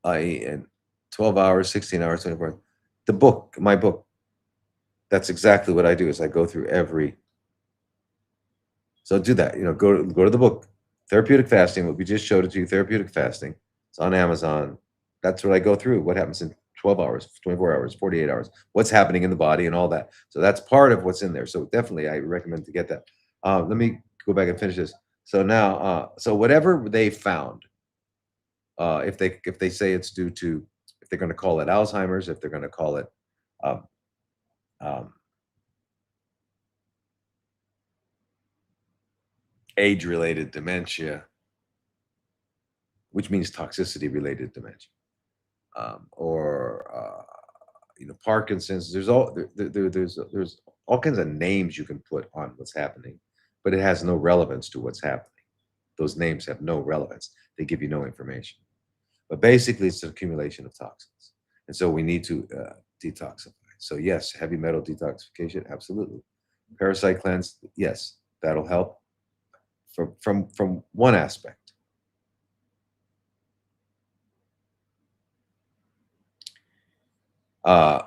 i.e., in 12 hours, 16 hours, 24 hours? The book, my book. That's exactly what I do. Is I go through every. So do that. Go to the book, Therapeutic Fasting. What we just showed it to you, Therapeutic Fasting. It's on Amazon. That's what I go through. What happens in 12 hours, 24 hours, 48 hours, what's happening in the body and all that. So that's part of what's in there. So definitely I recommend to get that. Let me go back and finish this. So now, so whatever they found, if they say it's due to, if they're going to call it Alzheimer's, if they're going to call it um, um, age-related dementia, which means toxicity-related dementia, or Parkinson's. There's all kinds of names you can put on what's happening, but it has no relevance to what's happening. Those names have no relevance. They give you no information. But basically, it's an accumulation of toxins, and so we need to detoxify. So yes, heavy metal detoxification, absolutely. Parasite cleanse, yes, that'll help from one aspect. Uh,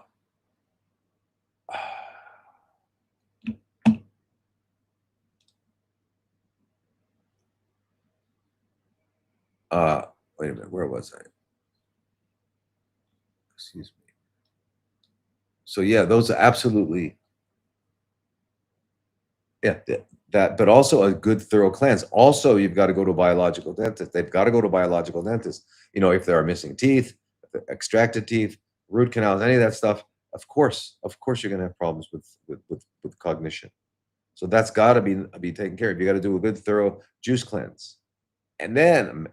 uh, wait a minute, where was I? Excuse me. So yeah, those are absolutely, yeah, that, but also a good thorough cleanse. Also, you've got to go to a biological dentist. They've got to go to a biological dentist. If there are missing teeth, extracted teeth, root canals, any of that stuff. Of course, you're going to have problems with cognition. So that's got to be taken care of. You got to do a good thorough juice cleanse, and then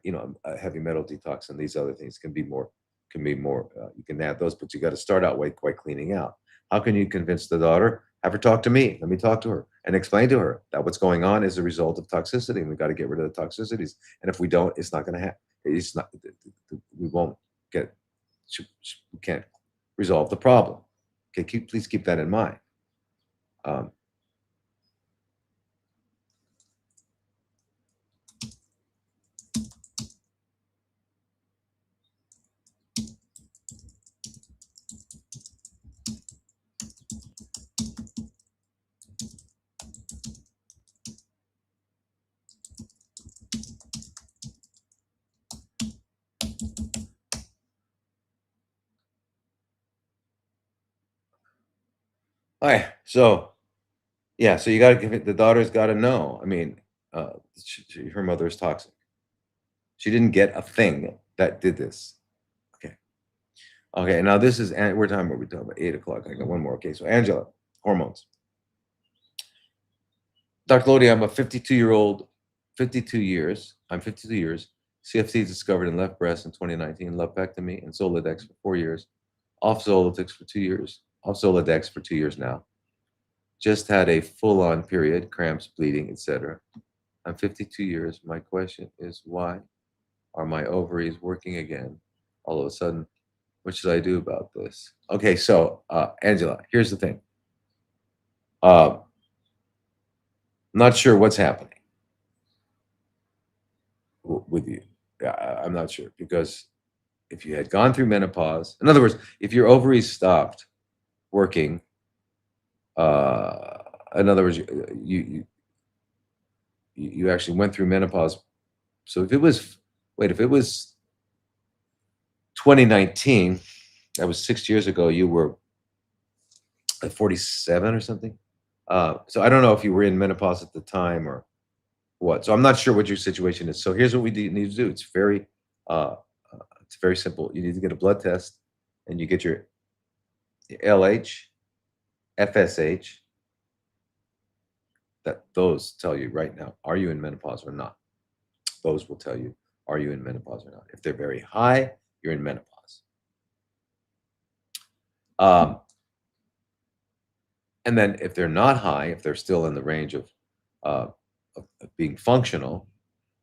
a heavy metal detox and these other things can be more. You can add those, but you got to start out by cleaning out. How can you convince the daughter? Have her talk to me. Let me talk to her and explain to her that what's going on is a result of toxicity, and we got to get rid of the toxicities. And if we don't, it's not going to happen. It's not. We won't get. We can't resolve the problem. Okay, please keep that in mind. Um, all right, so yeah, so you got to give it. The daughter's got to know. I mean, her mother is toxic. She didn't get a thing that did this. Okay. Okay. Now this is, and we're talking. What we talking about? 8 o'clock. I got one more. Okay. So Angela, hormones. Dr. Lodi, I'm a 52-year-old. 52 years. I'm 52 years. CFC discovered in left breast in 2019. Lupectomy and Zoladex for 4 years. Off Zoladex for 2 years. Off Zoladex for 2 years now. Just had a full-on period, cramps, bleeding, etc. I'm 52 years. My question is, why are my ovaries working again all of a sudden? What should I do about this? Okay, so Angela, here's the thing. Uh, not sure what's happening with you. I'm not sure because if you had gone through menopause, in other words, if your ovaries stopped working, uh, in other words, you actually went through menopause. So if it was, wait, if it was 2019, that was 6 years ago, you were at 47 or something. So I don't know if you were in menopause at the time or what. So I'm not sure what your situation is. So here's what we need to do. Uh, it's very simple. You need to get a blood test, and you get your LH, FSH. That those tell you right now, are you in menopause or not? Those will tell you, are you in menopause or not? If they're very high, you're in menopause. Um, and then if they're not high, if they're still in the range uh, of being functional,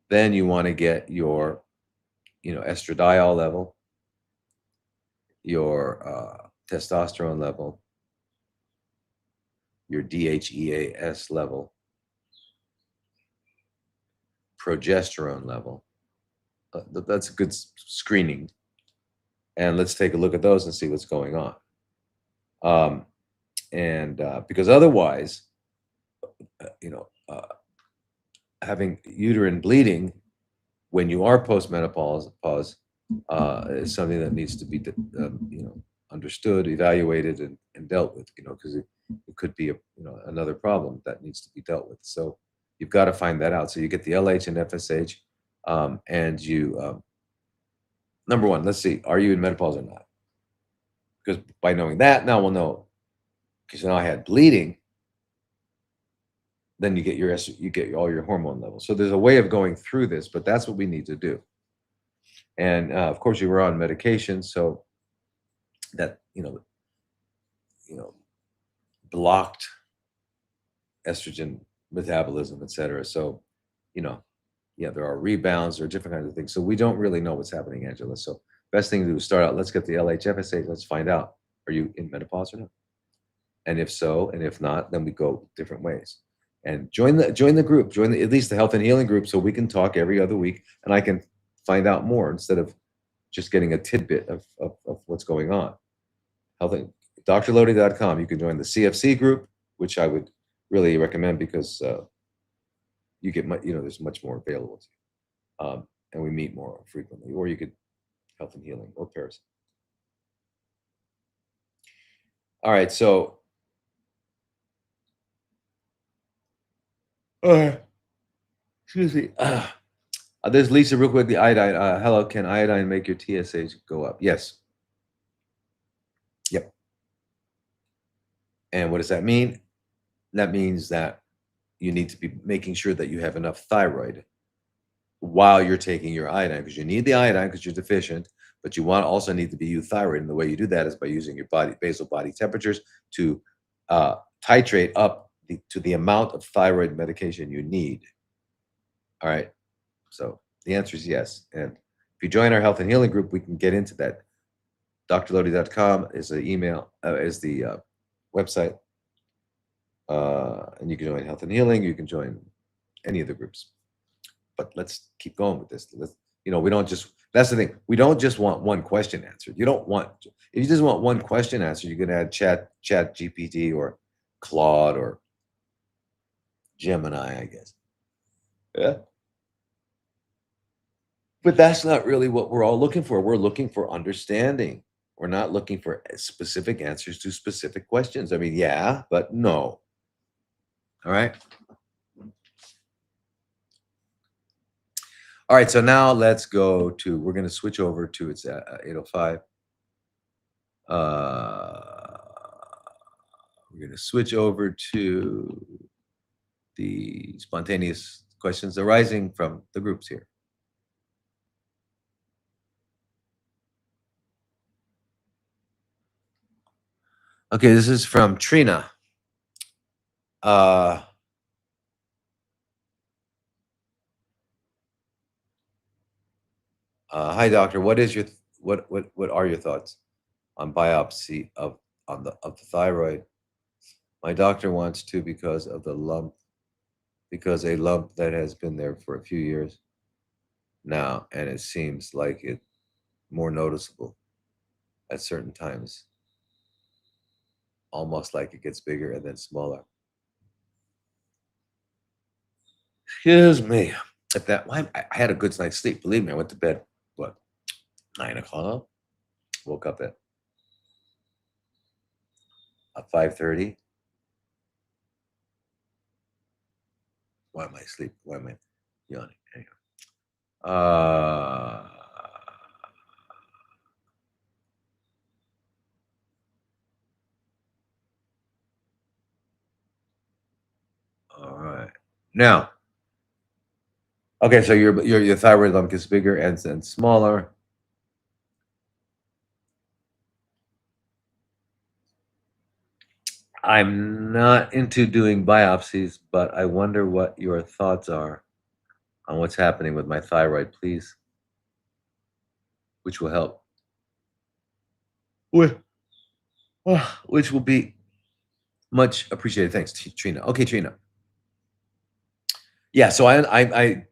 then you want to get your, estradiol level, your testosterone level, your DHEAS level, progesterone level. That's a good screening. And let's take a look at those and see what's going on. And because otherwise, uh, you know, uh, having uterine bleeding when you are postmenopause is something that needs to be, understood, evaluated, and dealt with. Because it could be another problem that needs to be dealt with. So you've got to find that out. So you get the LH and FSH, and you number one. Let's see, are you in menopause or not? Because by knowing that, now we'll know. Because now I had bleeding, then you get all your hormone levels. So there's a way of going through this, but that's what we need to do. And of course, you were on medication, so that you know blocked estrogen metabolism, etc. So, you know, yeah, there are rebounds, there are different kinds of things. So we don't really know what's happening, Angela. So best thing to do is start out. Let's get the LHFSA. Let's find out. Are you in menopause or not? And if so, and if not, then we go different ways. And join the group, at least the health and healing group, so we can talk every other week, and I can find out more instead of just getting a tidbit of what's going on. Health drlodi.com. You can join the CFC group, which I would really recommend because you get there's much more available to you, and we meet more frequently. Or you could health and healing or Paris. All right, so excuse me. There's Lisa, real quick. The iodine. Hello, can iodine make your TSH go up? Yes. Yep. And what does that mean? That means that you need to be making sure that you have enough thyroid while you're taking your iodine, because you need the iodine because you're deficient, but you also need to be euthyroid. And the way you do that is by using your basal body temperatures to titrate up to the amount of thyroid medication you need. All right. So the answer is yes. And if you join our health and healing group, we can get into that. drlodi.com is the email, is the website. And you can join health and healing. You can join any of the groups. But let's keep going with this. We don't just, that's the thing. We don't just want one question answered. If you just want one question answered, you can add chat GPT or Claude or Gemini, I guess. Yeah. But that's not really what we're all looking for. We're looking for understanding. We're not looking for specific answers to specific questions. I mean, yeah, but no. All right. All right. So now we're going to switch over to, it's 8:05. We're going to switch over to the spontaneous questions arising from the groups here. Okay, this is from Trina. Hi, doctor. What are your thoughts? on biopsy of the thyroid. My doctor wants to because of the lump, because a lump that has been there for a few years now, and it seems like it more noticeable at certain times, almost like it gets bigger and then smaller. Excuse me. At that, I had a good night's sleep. Believe me, I went to bed what 9 o'clock. Woke up at 5:30. Why am I asleep? Why am I yawning? Anyhow. Uh, all right. Now, okay, so your thyroid lump gets bigger and smaller. I'm not into doing biopsies, but I wonder what your thoughts are on what's happening with my thyroid, please, which will help. Wh- Which will be much appreciated. Thanks, Trina. Okay, Trina. Yeah, so I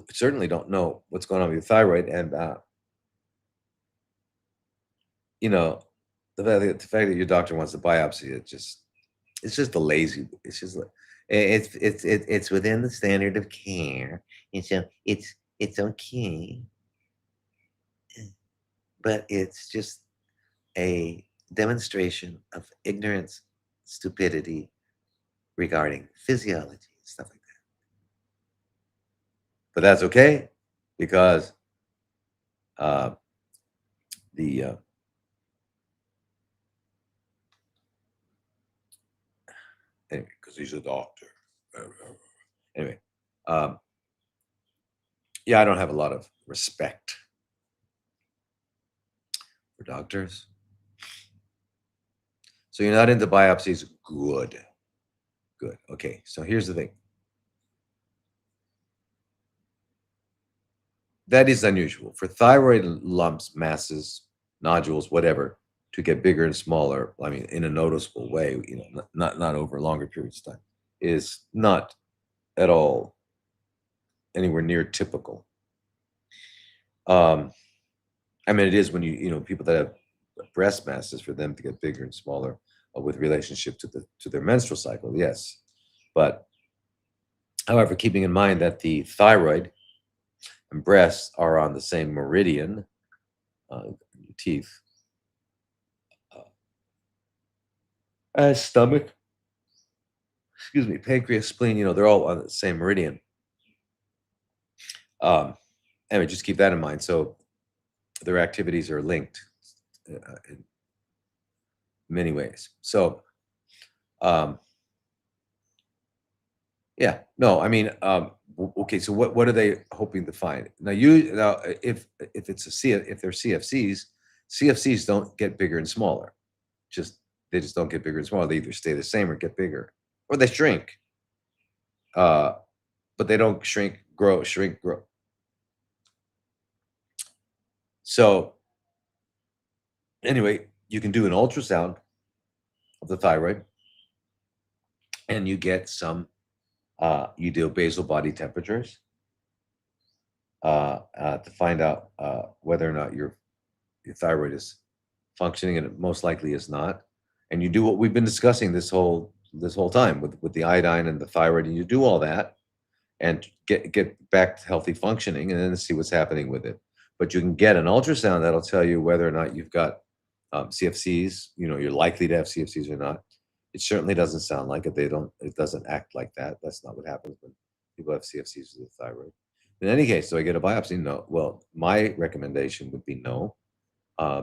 certainly don't know what's going on with your thyroid, and you know, the fact that your doctor wants a biopsy, it's just a lazy. It's just like it's within the standard of care, and so it's okay, but it's just a demonstration of ignorance, stupidity regarding physiology, stuff like that. But that's okay because uh, the anyway, because he's a doctor. Anyway, um, yeah, I don't have a lot of respect for doctors. So you're not into biopsies? Good. Good. Okay. So here's the thing. That is unusual for thyroid lumps, masses, nodules, whatever, to get bigger and smaller. I mean, in a noticeable way, not over longer periods of time, is not at all anywhere near typical. Um, I mean, it is when people that have breast masses for them to get bigger and smaller with relationship to their menstrual cycle. Yes, but however, keeping in mind that the thyroid and breasts are on the same meridian, your teeth, as stomach, excuse me, pancreas, spleen, they're all on the same meridian. Um, anyway, just keep that in mind. So their activities are linked in many ways. So, um, yeah, no, I mean, okay. So what are they hoping to find now? If it's if they're CFCs don't get bigger and smaller. Just they just don't get bigger and smaller. They either stay the same or get bigger, or they shrink. Uh, but they don't shrink, grow. So anyway, you can do an ultrasound of the thyroid, and you get some. You do basal body temperatures to find out whether or not your thyroid is functioning, and it most likely is not. And you do what we've been discussing this whole time with the iodine and the thyroid, and you do all that and get back to healthy functioning, and then see what's happening with it. But you can get an ultrasound that'll tell you whether or not you've got CFCs. You're likely to have CFCs or not. It certainly doesn't sound like it. It doesn't act like that. That's not what happens when people have CFCs with the thyroid. In any case, do I get a biopsy? No. Well, my recommendation would be no,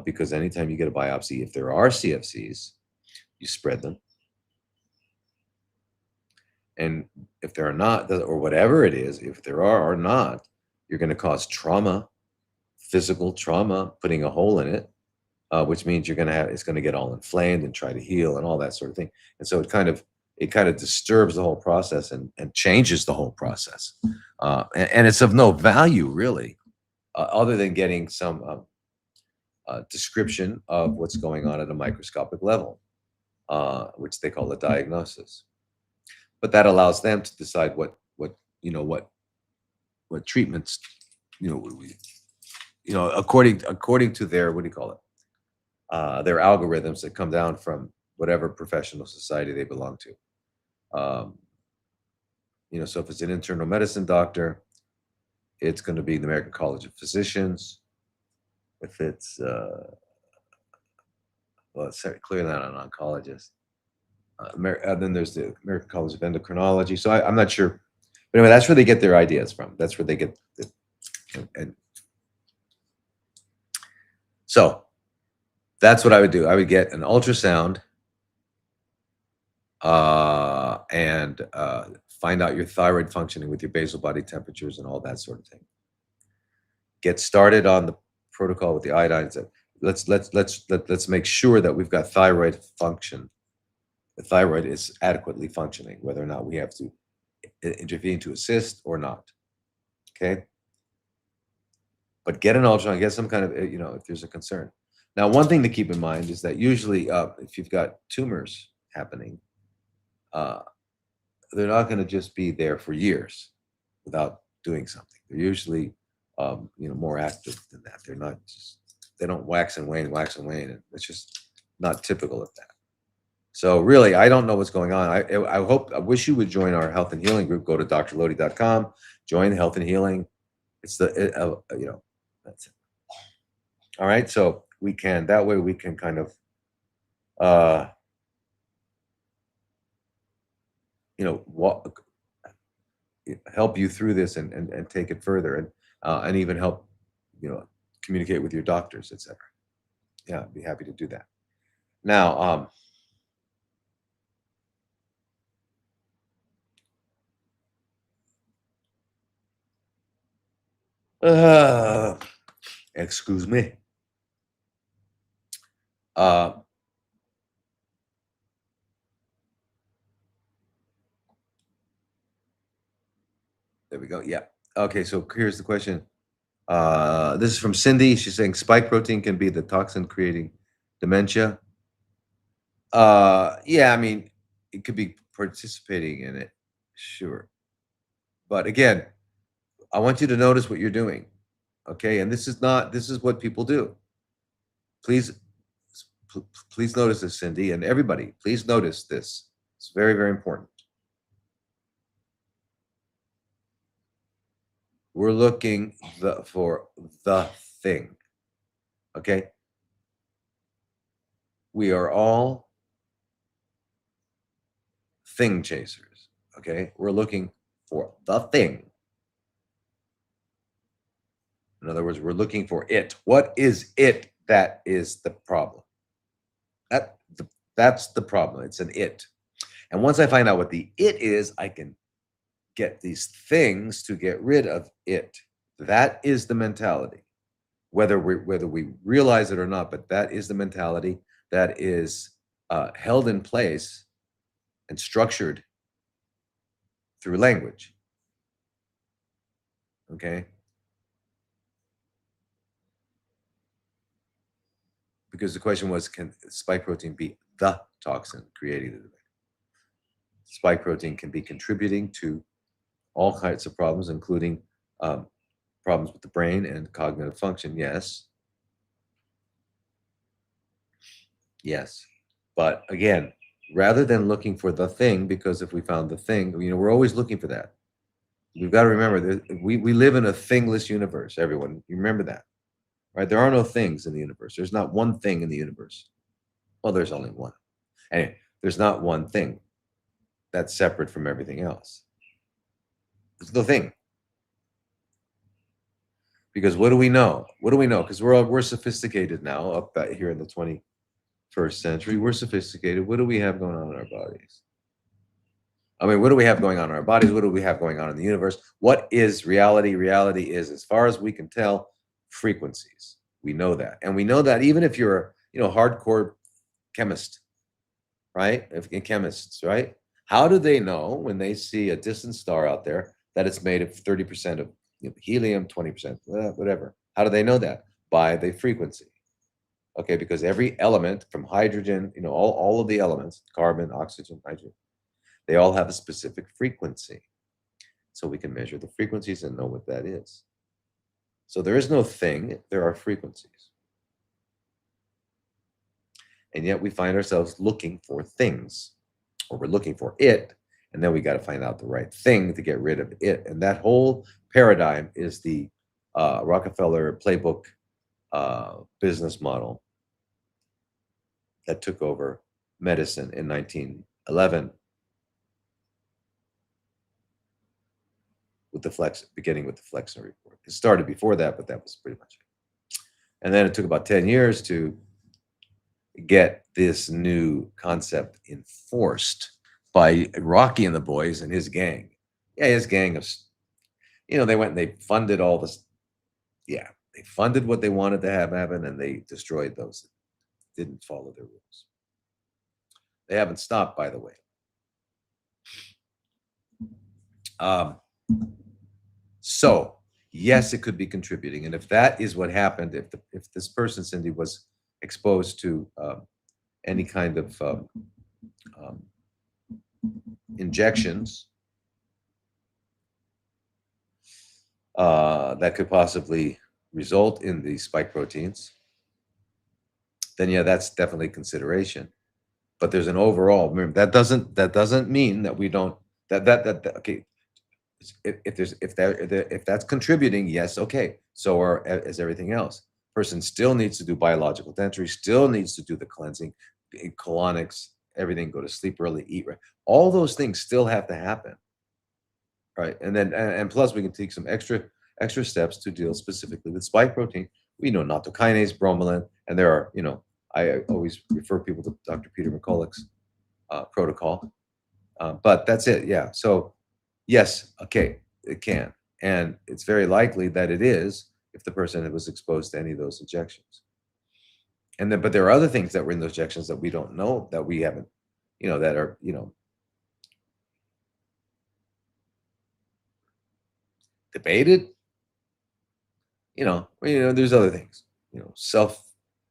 because anytime you get a biopsy, if there are CFCs, you spread them. And if there are not, or whatever it is, if there are or not, you're going to cause trauma, physical trauma, putting a hole in it, which means it's going to get all inflamed and try to heal and all that sort of thing. And so it kind of disturbs the whole process and changes the whole process. And it's of no value really, other than getting some description of what's going on at a microscopic level, which they call a diagnosis. But that allows them to decide what you know what treatments according to their, what do you call it, their algorithms that come down from whatever professional society they belong to. So if it's an internal medicine doctor, it's going to be the American College of Physicians. If it's it's clearly not an oncologist. Then there's the American College of Endocrinology. So I'm not sure, but anyway, that's where they get their ideas from. That's where they get and so that's what I would do. I would get an ultrasound and find out your thyroid functioning with your basal body temperatures and all that sort of thing. Get started on the protocol with the iodines. Let's make sure that we've got thyroid function. The thyroid is adequately functioning, whether or not we have to intervene to assist or not. Okay. But get an ultrasound, get some kind of, if there's a concern. Now, one thing to keep in mind is that usually if you've got tumors happening, they're not going to just be there for years without doing something. They're usually, more active than that. They don't wax and wane, and it's just not typical of that. So really, I don't know what's going on. I wish you would join our health and healing group. Go to drlodi.com, join health and healing. It's that's it. All right. So that way we can kind of, help you through this and take it further and even help, communicate with your doctors, etc. Yeah, I'd be happy to do that. Now, excuse me. There we go. Yeah. Okay. So here's the question. This is from Cindy. She's saying spike protein can be the toxin creating dementia. Yeah, I mean, it could be participating in it. Sure. But again, I want you to notice what you're doing. Okay. And this is what people do. Please notice this, Cindy, and everybody, please notice this. It's very, very important. We're looking for the thing. Okay. We are all thing chasers. Okay. We're looking for the thing. In other words, we're looking for it. What is it that is the problem? That's the problem. It's an it. And once I find out what the it is, I can get these things to get rid of it. That is the mentality. Whether we realize it or not, but that is the mentality that is held in place and structured through language. Okay. Because the question was, can spike protein be the toxin creating the dementia? Spike protein can be contributing to all kinds of problems, including problems with the brain and cognitive function. Yes. Yes. But again, rather than looking for the thing, because if we found the thing, we're always looking for that. We've got to remember that we live in a thingless universe, everyone. You remember that, right? There are no things in the universe. There's not one thing in the universe. Well, there's only one. Anyway, there's not one thing that's separate from everything else. It's the thing. Because what do we know? What do we know? Because we're sophisticated now, up here in the 21st century. We're sophisticated. What do we have going on in our bodies? I mean, what do we have going on in our bodies? What do we have going on in the universe? What is reality? Reality is, as far as we can tell, frequencies. We know that. And we know that even if you're a hardcore chemist, right? Chemists, right? How do they know when they see a distant star out there that it's made of 30% of helium, 20%, whatever? How do they know that? By the frequency. Okay, because every element from hydrogen, all of the elements, carbon, oxygen, hydrogen, they all have a specific frequency. So we can measure the frequencies and know what that is. So there is no thing, there are frequencies. And yet we find ourselves looking for things, or we're looking for it, and then we got to find out the right thing to get rid of it. And that whole paradigm is the Rockefeller playbook business model that took over medicine in 1911 with beginning with the Flexner report. It started before that, but that was pretty much it. And then it took about 10 years to get this new concept enforced by Rocky and the boys and his gang. Yeah, his gang of, they went and they funded all this. Yeah, they funded what they wanted to have happen, and they destroyed those that didn't follow their rules. They haven't stopped, by the way. So yes, it could be contributing, and if that is what happened, if this person, Cindy, was exposed to any kind of injections that could possibly result in the spike proteins, then yeah, that's definitely consideration. But there's an overall. Remember, that doesn't mean that we don't okay. If that's contributing, yes, okay. So is everything else. Person still needs to do biological dentistry, still needs to do the cleansing, colonics, everything. Go to sleep early, eat right. All those things still have to happen, right? And then and plus we can take some extra steps to deal specifically with spike protein. We know nattokinase, bromelain, and there are I always refer people to Dr. Peter McCulloch's protocol, but that's it. Yeah. So yes, okay, it can, and it's very likely that it is if the person was exposed to any of those injections. And then, but there are other things that were in those injections that we don't know, that we haven't, that are debated. There's other things,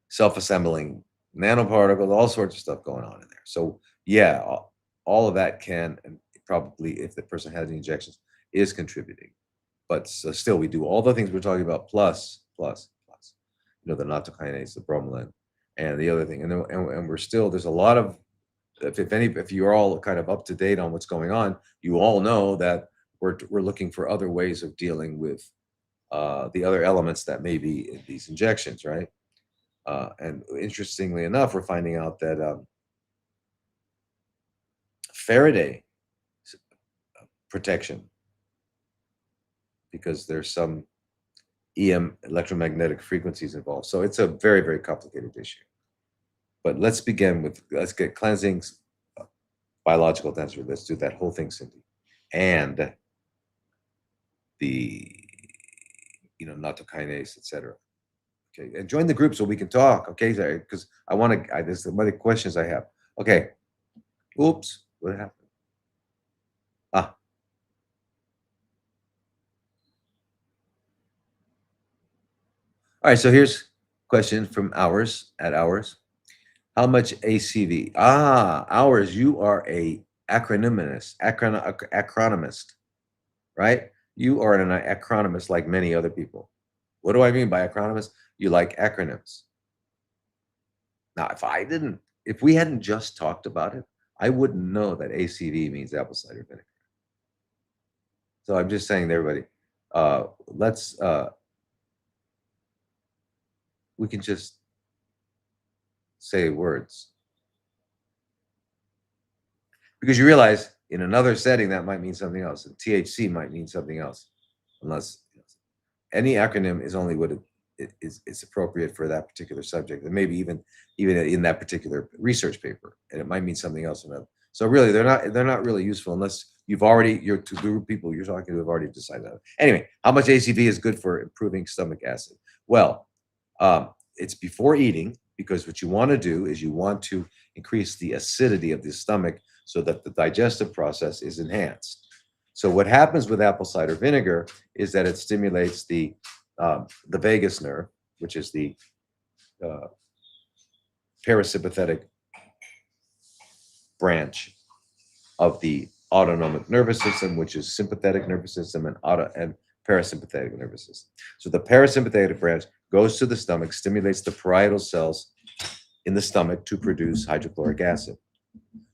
self-assembling nanoparticles, all sorts of stuff going on in there. So yeah, all of that can, and probably if the person had the injections, is contributing. But still, we do all the things we're talking about, plus, the nattokinase, the bromelain, and the other thing. And we're still, there's a lot of, if you're all kind of up to date on what's going on, you all know that we're looking for other ways of dealing with the other elements that may be in these injections, right? And interestingly enough, we're finding out that Faraday protection, because there's some electromagnetic frequencies involved. So it's a very, very complicated issue. But let's get cleansing, biological dentistry. Let's do that whole thing, Cindy. And the, nattokinase, etc. Okay, and join the group so we can talk. Okay, because I want to. There's some other questions I have. Okay. Oops, what happened? All right. So here's a question from ours. How much ACV? Ours. You are a acronymist, right? You are an acronymist like many other people. What do I mean by acronymist? You like acronyms. Now, if we hadn't just talked about it, I wouldn't know that ACV means apple cider vinegar. So I'm just saying to everybody, we can just say words. Because you realize in another setting that might mean something else, and THC might mean something else, unless any acronym is only what it is appropriate for that particular subject, and maybe even in that particular research paper, and it might mean something else another. So really, they're not really useful unless you're to the people you're talking to have already decided that. Anyway, how much ACV is good for improving stomach acid? Well, it's before eating, because what you want to do is you want to increase the acidity of the stomach so that the digestive process is enhanced. So what happens with apple cider vinegar is that it stimulates the vagus nerve, which is the parasympathetic branch of the autonomic nervous system, which is sympathetic nervous system and parasympathetic nervous system. So the parasympathetic branch goes to the stomach, stimulates the parietal cells in the stomach to produce hydrochloric acid.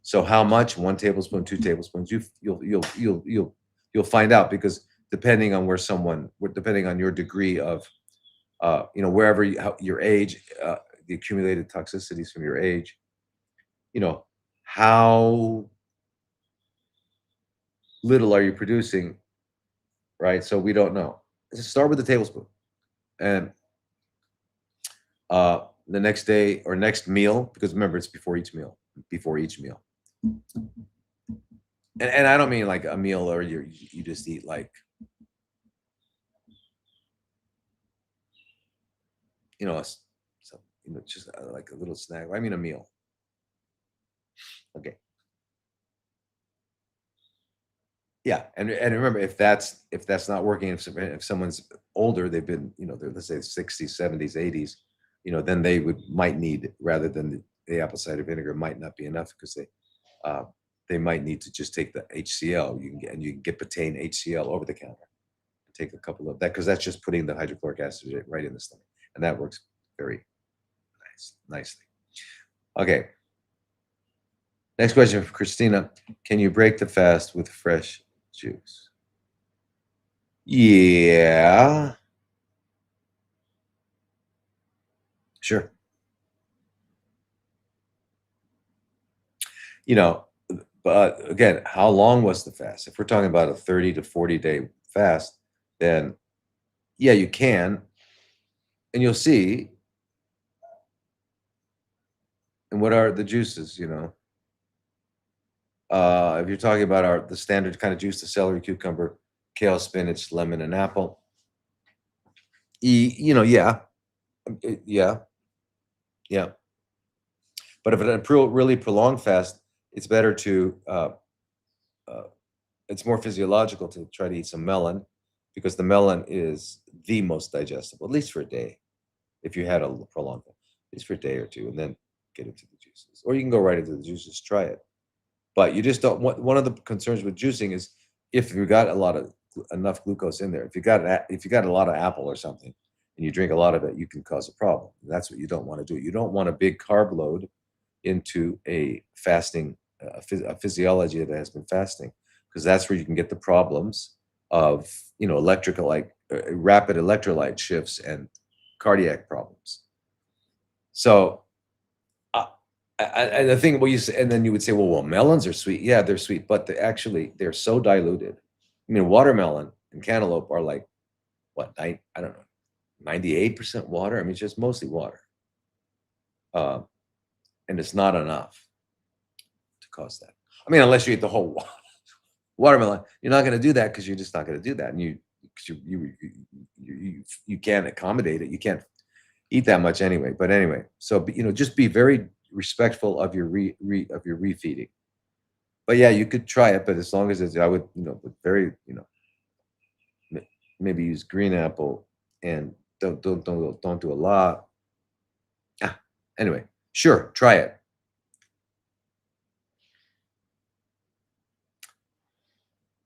So how much? 1 tablespoon, 2 tablespoons. You'll find out, because depending on depending on your degree of, wherever your age, the accumulated toxicities from your age, how little are you producing, right? So we don't know. Just start with a tablespoon, and the next day or next meal, because remember, it's before each meal. And I don't mean like a meal or you just eat like, just like a little snack. I mean a meal. Okay. Yeah, and remember, if that's not working, if someone's older, they've been, they're, let's say, 60s, 70s, 80s, then they might need, rather than the apple cider vinegar might not be enough, because they might need to just take the HCl. You can get betaine HCl over the counter. Take a couple of that, because that's just putting the hydrochloric acid right in the stomach, and that works very nicely. Okay. Next question from Christina: can you break the fast with fresh juice? Yeah. Sure. But again, how long was the fast? If we're talking about a 30 to 40 day fast, then yeah, you can. And you'll see. And what are the juices, if you're talking about the standard kind of juice, the celery, cucumber, kale, spinach, lemon, and apple. Yeah. Yeah. But if it's a really prolonged fast, it's better to, it's more physiological to try to eat some melon, because the melon is the most digestible, at least for a day, if you had a prolonged, at least for a day or two, and then get into the juices. Or you can go right into the juices, try it. But you just don't want, one of the concerns with juicing is if you got enough glucose in there, if you got a lot of apple or something, and you drink a lot of it, you can cause a problem. That's what you don't want to do. You don't want a big carb load into a fasting, a physiology that has been fasting, because that's where you can get the problems of, electrical, like rapid electrolyte shifts and cardiac problems. So, and the thing, you say, and then you would say, well, melons are sweet. Yeah, they're sweet, but they're so diluted. I mean, watermelon and cantaloupe are like, what, I don't know, 98% water. I mean, it's just mostly water. And it's not enough to cause that. I mean, unless you eat the whole watermelon, you're not going to do that, because you're just not going to do that. And you can't accommodate it. You can't eat that much anyway. But anyway, so, just be very respectful of your refeeding. But yeah, you could try it, but as long as I would, maybe use green apple, and don't do a lot. Anyway, sure, try it.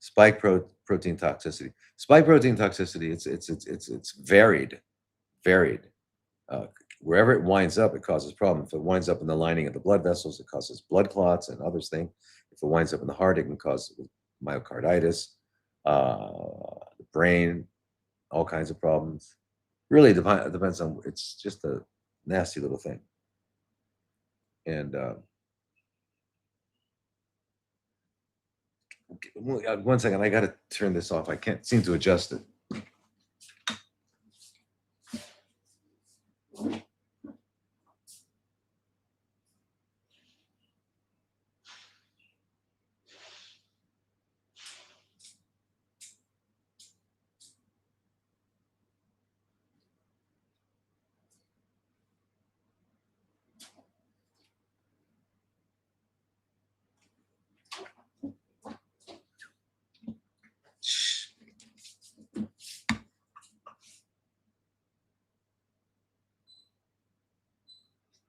Spike protein toxicity. Spike protein toxicity. It's varied. Wherever it winds up, it causes problems. If it winds up in the lining of the blood vessels, it causes blood clots and other things. If it winds up in the heart, it can cause myocarditis, the brain, all kinds of problems. Really depends on. It's just a nasty little thing. And one second, I got to turn this off. I can't seem to adjust it.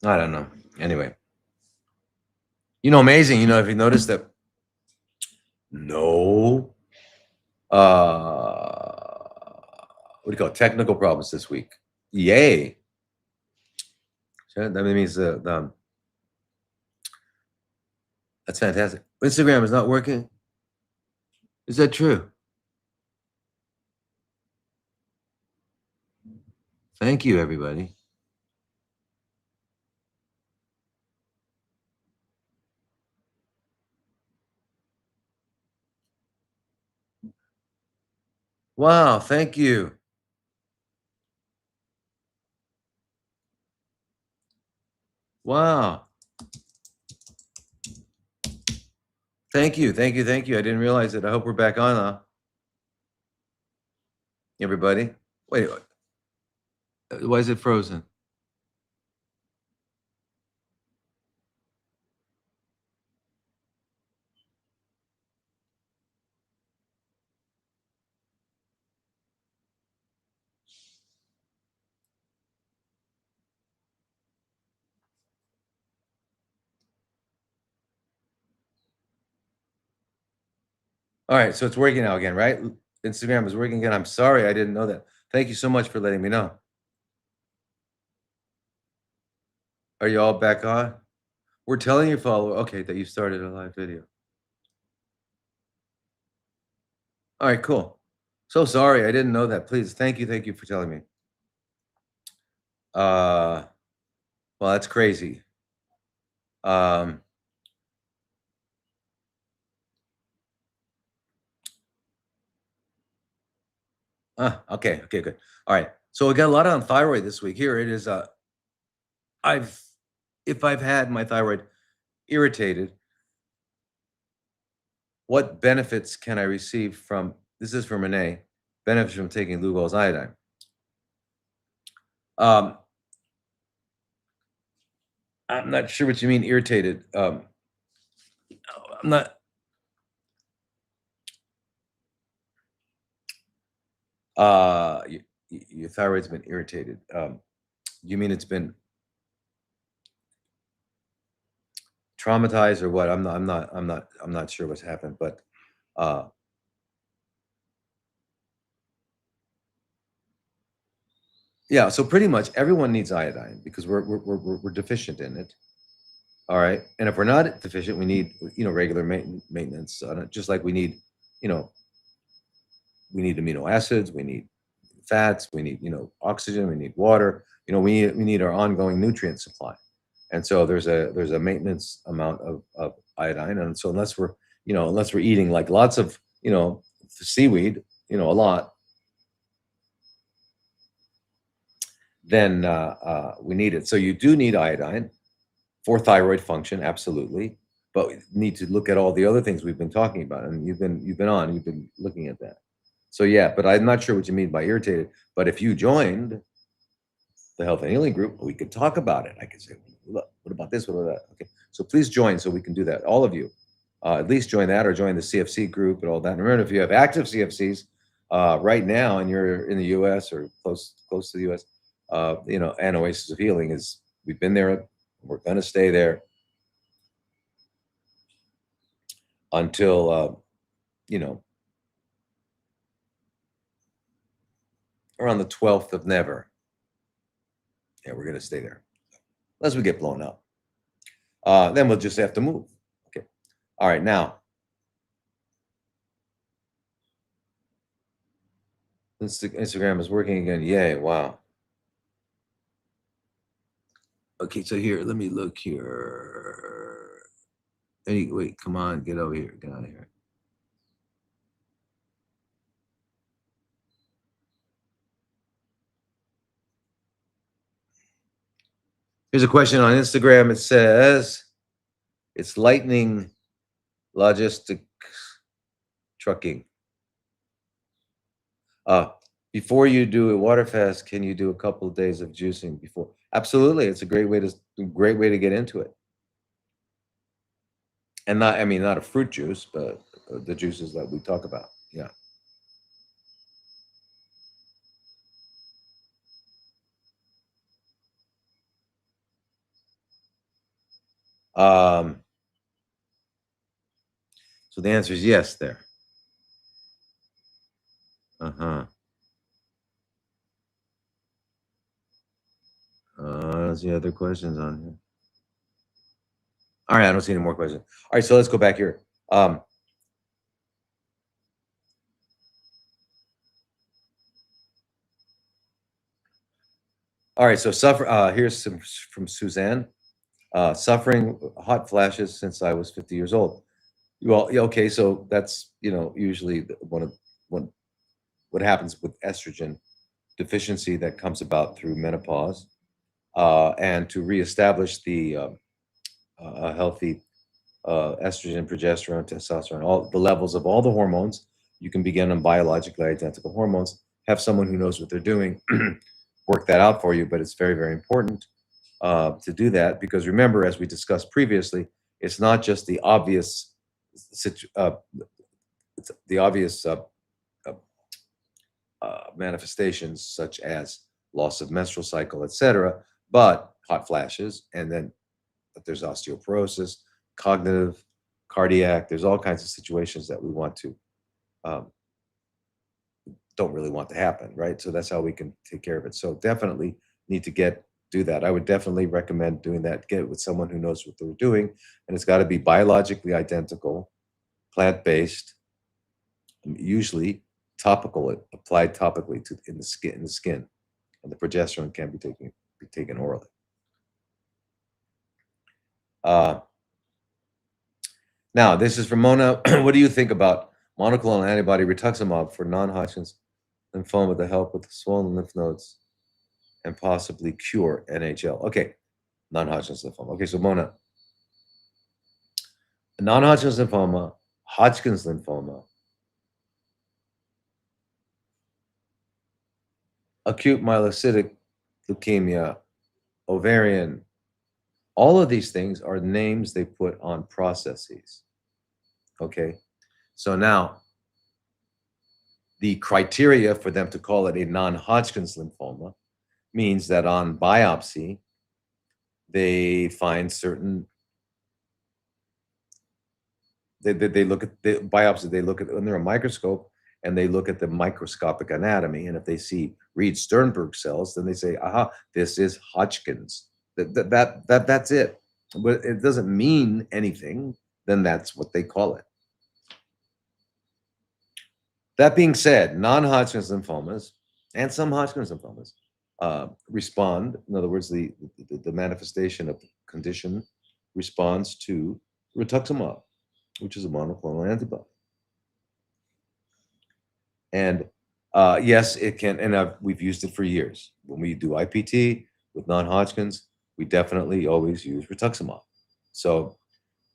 I don't know. Anyway, amazing. If you notice that, no, what do you call it? Technical problems this week. Yay. So that means that's fantastic. Instagram is not working. Is that true? Thank you, everybody. Wow, thank you. Wow. Thank you. Thank you. Thank you. I didn't realize it. I hope we're back on, everybody. Wait, why is it frozen? All right, so it's working now again, right? Instagram is working again. I'm sorry, I didn't know that. Thank you so much for letting me know. Are you all back on? We're telling your follower, okay, that you started a live video. All right, cool. So sorry, I didn't know that. Please, thank you for telling me. Well, that's crazy. Um, okay, good. All right. So we got a lot on thyroid this week. Here it is. I've if I've had my thyroid irritated, what benefits can I receive from this is from Renee, benefits from taking Lugol's iodine. Um, I'm not sure what you mean irritated. I'm not your thyroid's been irritated. You mean it's been traumatized or what? I'm not sure what's happened, but uh yeah, so pretty much everyone needs iodine because we're deficient in it. All right. And if we're not deficient, we need, regular maintenance, just like you know, we need amino acids, we need fats, we need, oxygen, we need water, we need our ongoing nutrient supply. And so there's a maintenance amount of iodine. And so unless we're eating like lots of, seaweed, a lot, then we need it. So you do need iodine for thyroid function, absolutely. But we need to look at all the other things we've been talking about, and you've been looking at that. So yeah, but I'm not sure what you mean by irritated. But if you joined the health and healing group, we could talk about it. I could say, look, what about this? What about that? Okay, so please join so we can do that. All of you, at least join that or join the CFC group and all that. And remember, if you have active CFCs right now and you're in the U.S. or close to the U.S., and Oasis of Healing is we've been there. We're going to stay there until around the 12th of never. Yeah, we're going to stay there unless we get blown up. Then we'll just have to move. Okay. All right. Now, Instagram is working again. Yay. Wow. Okay. So here, let me look here. Hey, wait, come on. Get over here. Get out of here. Here's a question on Instagram. It says, it's Lightning Logistics Trucking. Before you do a water fast, can you do a couple of days of juicing before? Absolutely, it's a great way to get into it. And not a fruit juice, but the juices that we talk about. Yeah. Um, so the answer is yes there. Uh-huh. I don't see other questions on here. All right, I don't see any more questions. All right, so let's go back here. All right, so here's some from Suzanne. Suffering hot flashes since I was 50 years old. Well, yeah, okay, so that's usually one what happens with estrogen deficiency that comes about through menopause, and to reestablish the a healthy estrogen, progesterone, testosterone, all the levels of all the hormones. You can begin on biologically identical hormones. Have someone who knows what they're doing work that out for you, but it's very, very important to do that because remember, as we discussed previously, it's not just the obvious, it's the obvious uh, manifestations such as loss of menstrual cycle, etc., but hot flashes, and then there's osteoporosis, cognitive, cardiac. There's all kinds of situations that we want to um, don't really want to happen, right? So that's how we can take care of it. So definitely need to do that. I would definitely recommend doing that. Get it with someone who knows what they're doing, and it's got to be biologically identical, plant based, usually topical, applied topically to in the skin, and the progesterone can be taken orally. Uh, Now, this is from Mona. What do you think about monoclonal antibody rituximab for non-Hodgkin's lymphoma to help with the swollen lymph nodes and possibly cure NHL? Okay, non-Hodgkin's lymphoma. Okay, so Mona, non-Hodgkin's lymphoma, Hodgkin's lymphoma, acute myelocytic leukemia, ovarian, all of these things are names they put on processes. Okay, so now the criteria for them to call it a non-Hodgkin's lymphoma means that on biopsy, they find certain they look at the biopsy, they look at under a microscope and they look at the microscopic anatomy. And if they see Reed Sternberg cells, then they say, aha, this is Hodgkin's. That's it. But it doesn't mean anything, then that's what they call it. That being said, non-Hodgkin's lymphomas and some Hodgkin's lymphomas respond. In other words, the manifestation of the condition responds to rituximab, which is a monoclonal antibody. And yes, it can, and we've used it for years. When we do IPT with non-Hodgkin's, we definitely always use rituximab. So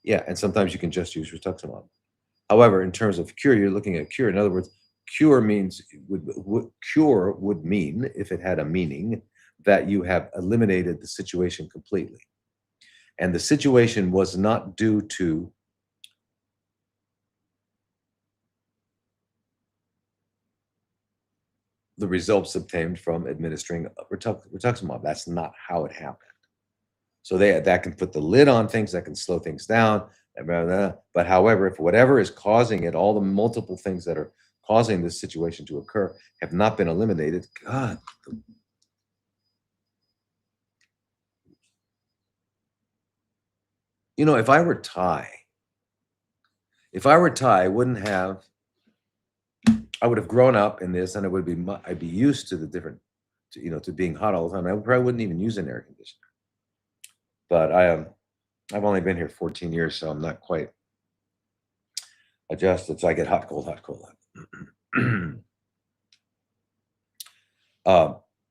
yeah, and sometimes you can just use rituximab. However, in terms of cure, you're looking at cure. In other words, cure means cure would mean, if it had a meaning, that you have eliminated the situation completely. And the situation was not due to the results obtained from administering rituximab. That's not how it happened. So that can put the lid on things, that can slow things down. But however, if whatever is causing it, all the multiple things that are causing this situation to occur have not been eliminated, God. If I were Thai, I wouldn't have. I would have grown up in this, and I'd be used to the different, to being hot all the time. I probably wouldn't even use an air conditioner. But I've only been here 14 years, so I'm not quite adjusted. So I get hot, cold, hot, cold.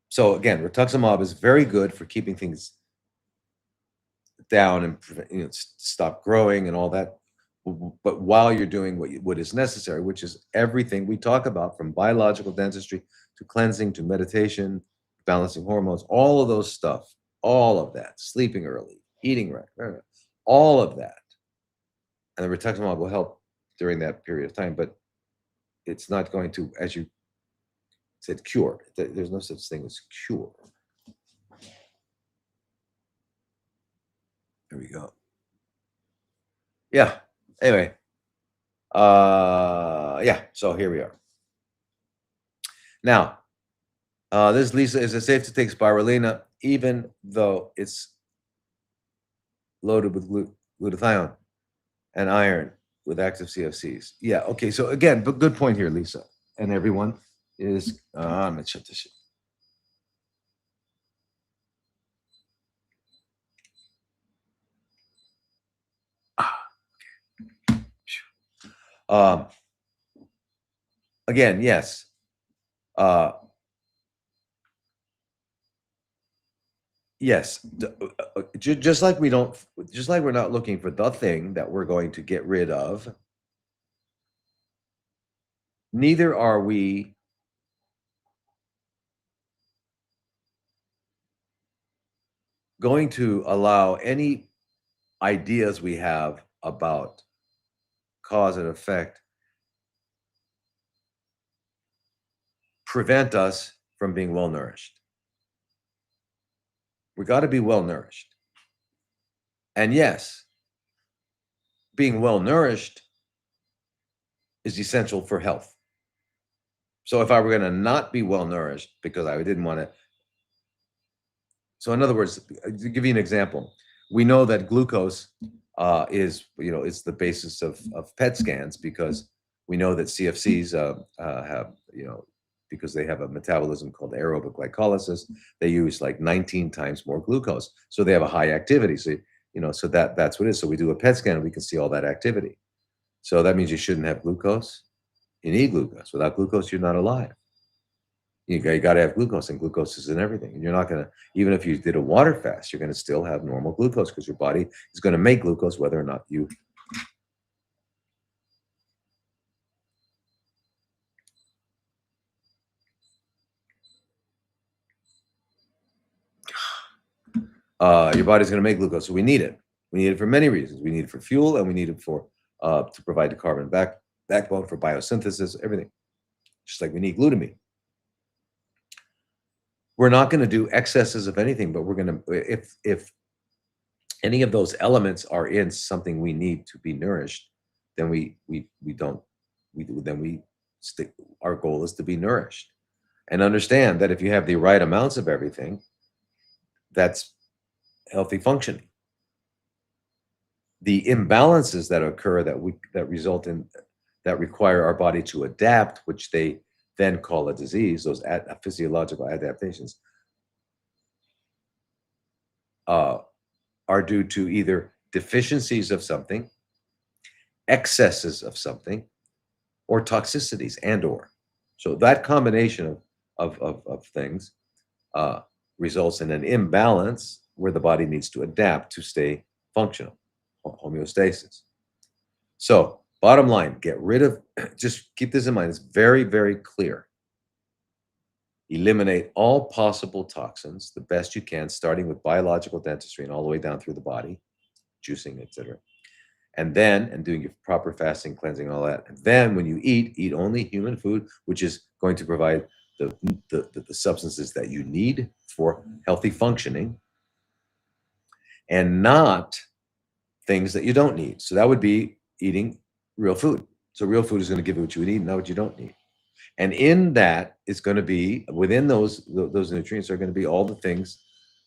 So again, rituximab is very good for keeping things down and stop growing and all that. But while you're doing what is necessary, which is everything we talk about, from biological dentistry to cleansing to meditation, balancing hormones, all of those stuff, all of that, sleeping early, eating right, all of that, and the rituximab will help during that period of time. But it's not going to, as you said, cure. There's no such thing as cure. There we go. Yeah. Anyway, yeah. So here we are. Now, this Lisa, is it safe to take spirulina even though it's loaded with glutathione and iron with active CFCs? Yeah. Okay. So again, but good point here, Lisa, and everyone is. I'm gonna shut this shit. Um, again, yes. Uh, yes. Just like we don't, just like we're not looking for the thing that we're going to get rid of, neither are we going to allow any ideas we have about cause and effect prevent us from being well nourished. We got to be well nourished. And yes, being well nourished is essential for health. So if I were going to not be well nourished because I didn't want to, so in other words, to give you an example, we know that glucose is, it's the basis of PET scans because we know that CFCs have, because they have a metabolism called aerobic glycolysis, they use like 19 times more glucose. So they have a high activity. So, so that's what it is. So we do a PET scan and we can see all that activity. So that means you shouldn't have glucose. You need glucose. Without glucose, you're not alive. You got to have glucose, and glucose is in everything. And you're not going to, even if you did a water fast, you're going to still have normal glucose because your body is going to make glucose whether or not you. Your body's going to make glucose. So we need it. We need it for many reasons. We need it for fuel, and we need it for to provide the carbon backbone for biosynthesis, everything. Just like we need glutamine. We're not going to do excesses of anything, but we're going to, if any of those elements are in something we need to be nourished, then we don't then we stick. Our goal is to be nourished, and understand that if you have the right amounts of everything, that's healthy functioning. The imbalances that occur that result in that require our body to adapt, which they then call a disease, those physiological adaptations, uh, are due to either deficiencies of something, excesses of something, or toxicities and or. So that combination of things uh, results in an imbalance where the body needs to adapt to stay functional, homeostasis. So bottom line, get rid of, just keep this in mind, it's very, very clear. Eliminate all possible toxins the best you can, starting with biological dentistry and all the way down through the body, juicing, etc. And doing your proper fasting, cleansing, all that. And then when you eat only human food, which is going to provide the substances that you need for healthy functioning, and not things that you don't need. So that would be eating real food. So real food is going to give you what you need, not what you don't need. And in that is going to be, within those nutrients are going to be all the things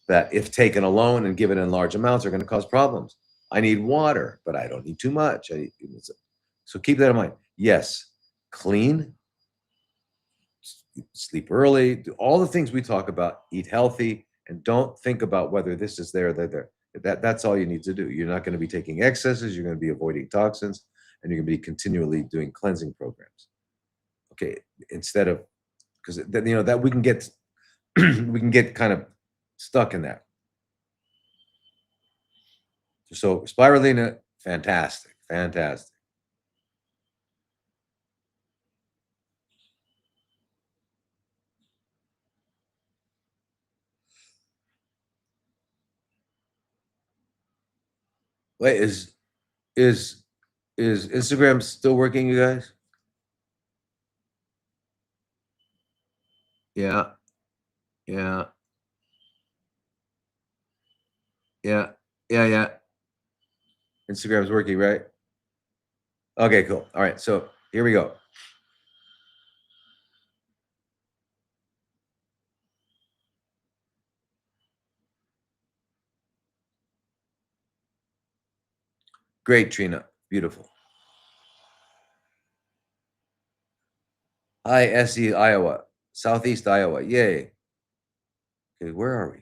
that, if taken alone and given in large amounts, are going to cause problems. I need water, but I don't need too much. So keep that in mind. Yes, clean, sleep early, do all the things we talk about, eat healthy, and don't think about whether this is there or there. That's all you need to do. You're not going to be taking excesses. You're going to be avoiding toxins, and you're going to be continually doing cleansing programs. Okay, instead of, because then that we can get we can get kind of stuck in that. So spirulina, fantastic, fantastic. Wait, is is Instagram still working, you guys? Yeah, yeah, yeah, yeah, yeah. Instagram's working, right? Okay, cool. All right, so here we go. Great, Trina. Beautiful. Hi, SE, Iowa. Southeast Iowa. Yay. Okay, where are we?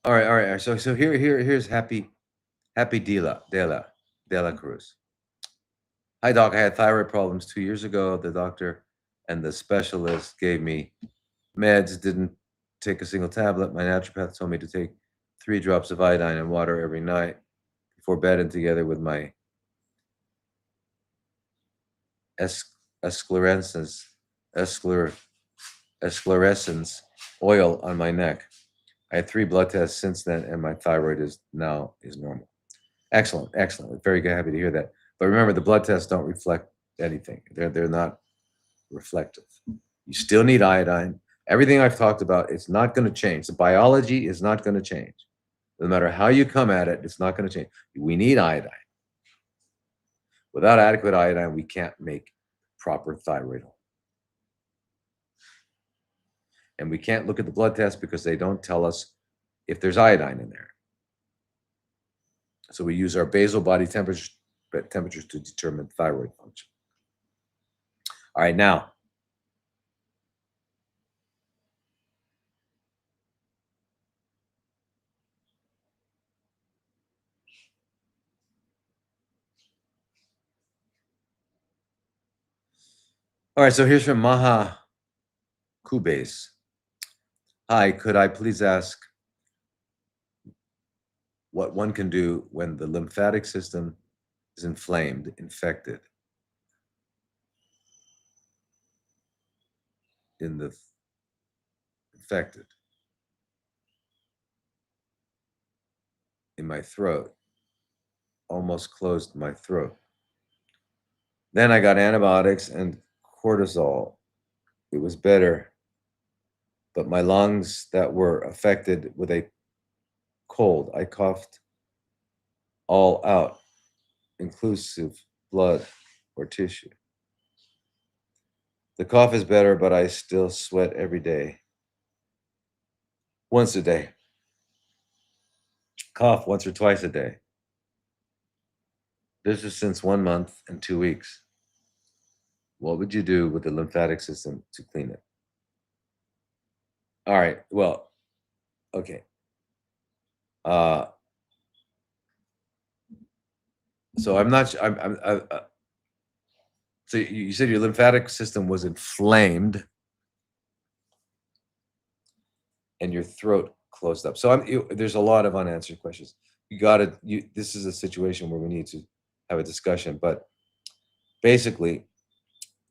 All right, all right. All right. So here's Happy Dela Cruz. Hi, doc. I had thyroid problems 2 years ago. The doctor and the specialist gave me meds, didn't take a single tablet. My naturopath told me to take 3 drops of iodine and water every night before bed, and together with my es- esclarescence, esclar- esclarescence oil on my neck. I had 3 blood tests since then, and my thyroid is normal. Excellent, excellent. Very good. Happy to hear that. But remember, the blood tests don't reflect anything. They're not reflective. You still need iodine. Everything I've talked about, it's not going to change. The biology is not going to change. No matter how you come at it, it's not going to change. We need iodine. Without adequate iodine, we can't make proper thyroid hormone. And we can't look at the blood tests because they don't tell us if there's iodine in there. So we use our basal body temperatures to determine thyroid function. All right, now. All right, so here's from Maha Kubes. Hi, could I please ask what one can do when the lymphatic system is inflamed, infected in the infected in my throat, almost closed my throat. Then I got antibiotics and cortisol. It was better, but my lungs that were affected with a cold, I coughed all out, inclusive blood or tissue. The cough is better, but I still sweat every day. Once a day. Cough once or twice a day. This is since 1 month and 2 weeks. What would you do with the lymphatic system to clean it? All right. Well, okay. Uh, so I'm not. So you said your lymphatic system was inflamed, and your throat closed up. So there's a lot of unanswered questions. You got to. This is a situation where we need to have a discussion. But basically,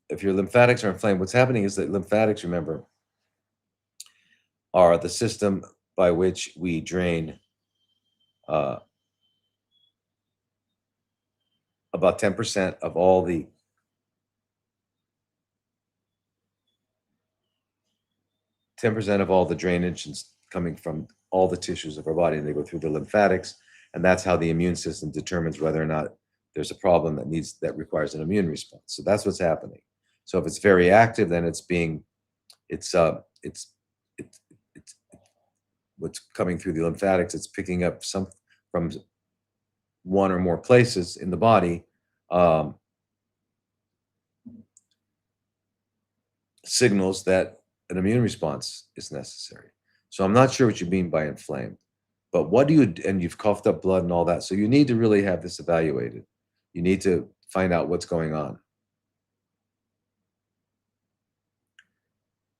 if your lymphatics are inflamed, what's happening is that lymphatics, remember, are the system by which we drain uh, about 10% of all the 10% of all the drainage is coming from all the tissues of our body, and they go through the lymphatics, and that's how the immune system determines whether or not there's a problem that requires an immune response. So that's what's happening. So if it's very active, then it's it's it's it's what's coming through the lymphatics. It's picking up some from one or more places in the body, um, signals that an immune response is necessary. So I'm not sure what you mean by inflamed, but what do you, and you've coughed up blood and all that. So you need to really have this evaluated. You need to find out what's going on.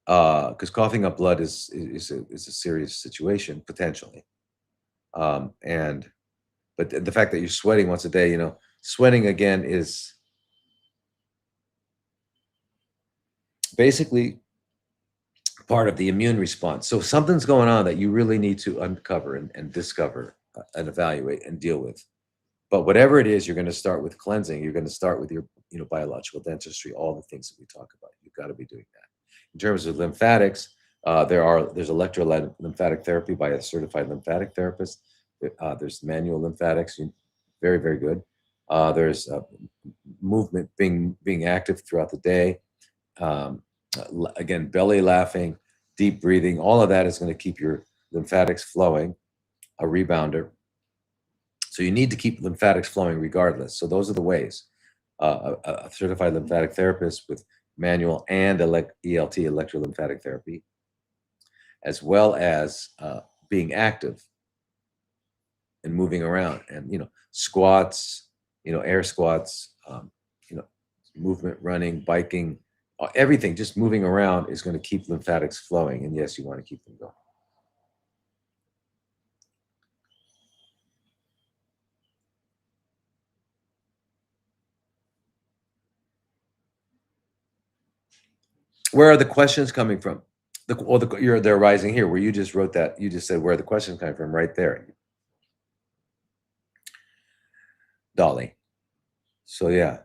Because coughing up blood is a serious situation potentially. And but the fact that you're sweating once a day, sweating again is basically part of the immune response. So something's going on that you really need to uncover and discover and evaluate and deal with. But whatever it is, you're going to start with cleansing. You're going to start with your biological dentistry, all the things that we talk about. You've got to be doing that. In terms of lymphatics, there's electrolymphatic therapy by a certified lymphatic therapist. There's manual lymphatics, very, very good. There's movement, being active throughout the day. Again, belly laughing, deep breathing, all of that is going to keep your lymphatics flowing, a rebounder. So you need to keep lymphatics flowing regardless. So those are the ways. A certified lymphatic therapist with manual and ELT, electrolymphatic therapy, as well as being active and moving around, and squats, air squats, movement, running, biking, everything, just moving around is going to keep lymphatics flowing. And yes, you want to keep them going. Where are the questions coming from? They're arising here, where you just wrote that. You just said where are the questions coming from, right there, Dolly. So yeah.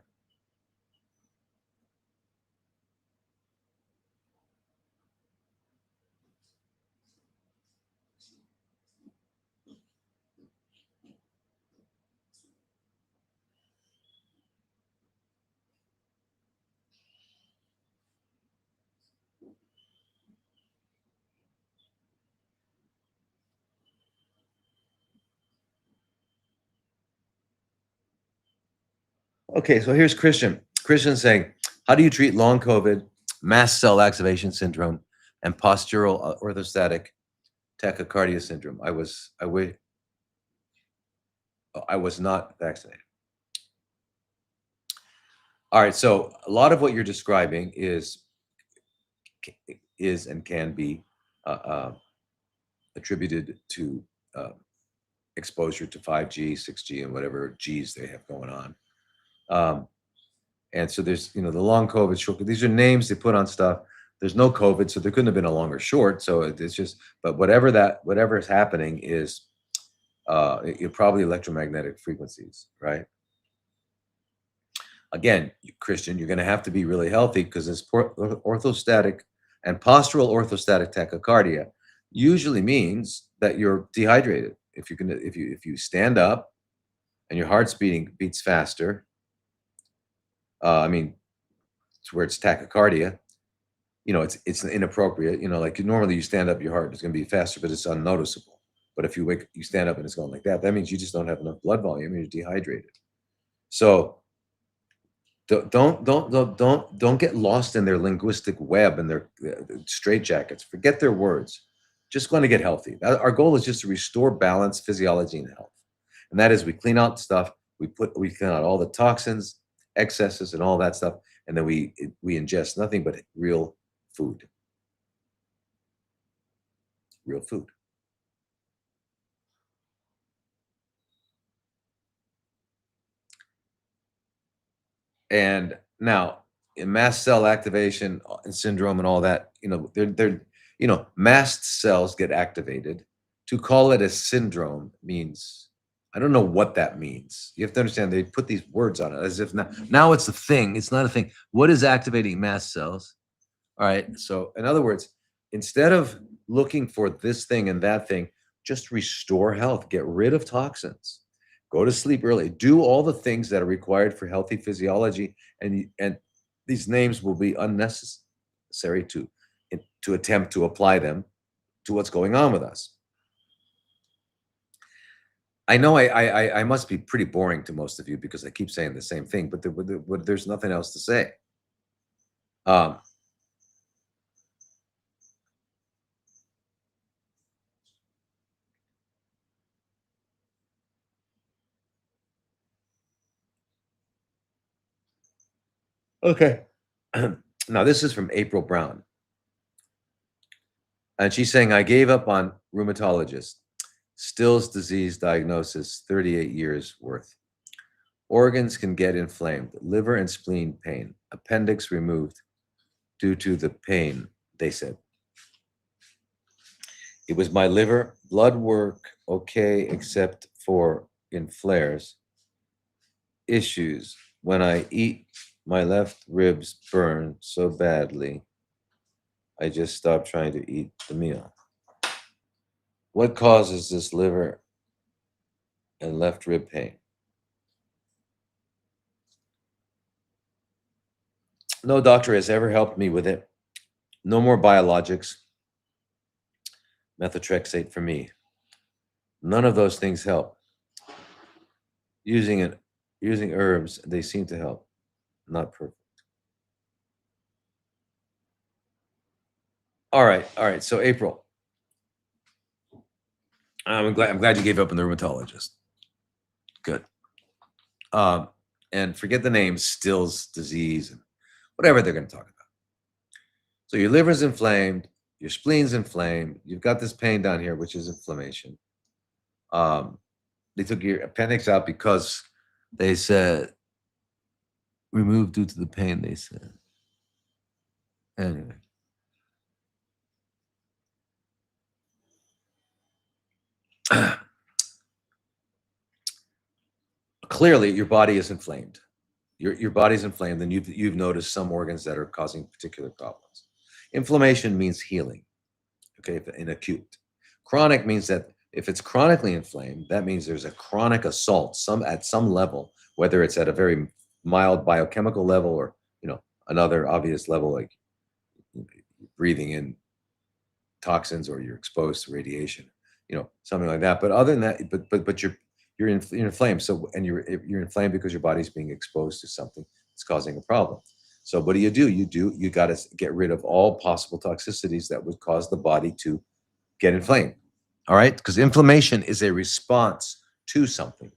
Okay, so here's Christian. Christian saying, how do you treat long COVID, mast cell activation syndrome, and postural orthostatic tachycardia syndrome? I was not vaccinated. All right, so a lot of what you're describing is and can be attributed to exposure to 5G, 6G, and whatever G's they have going on. And so there's, the long COVID, short. These are names they put on stuff. There's no COVID, so there couldn't have been a longer short. So it's just, but whatever is happening is probably electromagnetic frequencies, right? Again, Christian, you're going to have to be really healthy, because this orthostatic and postural orthostatic tachycardia usually means that you're dehydrated. If you stand up and your heart's beats faster, to where it's tachycardia, it's inappropriate. Like normally you stand up, your heart is going to be faster, but it's unnoticeable. But if you stand up and it's going like that, that means you just don't have enough blood volume. You're dehydrated. So don't get lost in their linguistic web and their straitjackets. Forget their words. Just going to get healthy. Our goal is just to restore balance, physiology, and health. And that is, we clean out stuff. We clean out all the toxins, excesses, and all that stuff, and then we ingest nothing but real food. Real food. And now, in mast cell activation and syndrome and all that, mast cells get activated. To call it a syndrome means, I don't know what that means. You have to understand, they put these words on it as if now it's a thing. It's not a thing. What is activating mast cells? All right. So in other words, instead of looking for this thing and that thing, just restore health, get rid of toxins, go to sleep early, do all the things that are required for healthy physiology. And these names will be unnecessary to attempt to apply them to what's going on with us. I know I must be pretty boring to most of you, because I keep saying the same thing, but there's nothing else to say. Okay. Now, this is from April Brown. And she's saying, I gave up on rheumatologist. Still's disease diagnosis, 38 years worth. Organs can get inflamed, liver and spleen pain, appendix removed due to the pain, they said. It was my liver, blood work okay, except for in flares. Issues when I eat My left ribs burn so badly, I just stopped trying to eat the meal. What causes this liver and left rib pain? No doctor has ever helped me with it. No more biologics, methotrexate for me. None of those things help. Using herbs, they seem to help. Not perfect. All right. So April, I'm glad you gave up on the rheumatologist. Good. And forget the name, Still's disease, and whatever they're going to talk about. So your liver's inflamed, your spleen's inflamed, you've got this pain down here, which is inflammation. They took your appendix out because they said removed due to the pain, they said. Anyway. Clearly, your body is inflamed. Your body's inflamed, and you've noticed some organs that are causing particular problems. Inflammation means healing, okay, in acute. Chronic means that if it's chronically inflamed, that means there's a chronic assault at some level, whether it's at a very mild biochemical level or another obvious level, like breathing in toxins or you're exposed to radiation, something like that. But other than that, but you're inflamed. So you're inflamed because your body's being exposed to something that's causing a problem. So what do? You got to get rid of all possible toxicities that would cause the body to get inflamed. All right, because inflammation is a response to something.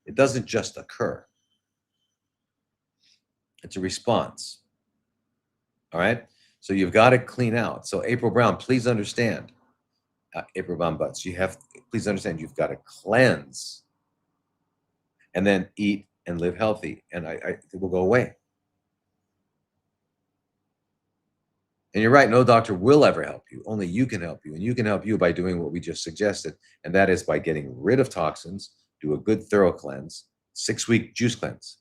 It doesn't just occur. It's a response. All right. So you've got to clean out. So April Brown, please understand. April Brown Butts, please understand, you've got to cleanse and then eat and live healthy, and it will go away. And you're right, no doctor will ever help you. Only you can help you, and you can help you by doing what we just suggested, and that is by getting rid of toxins, do a good thorough cleanse, 6-week juice cleanse.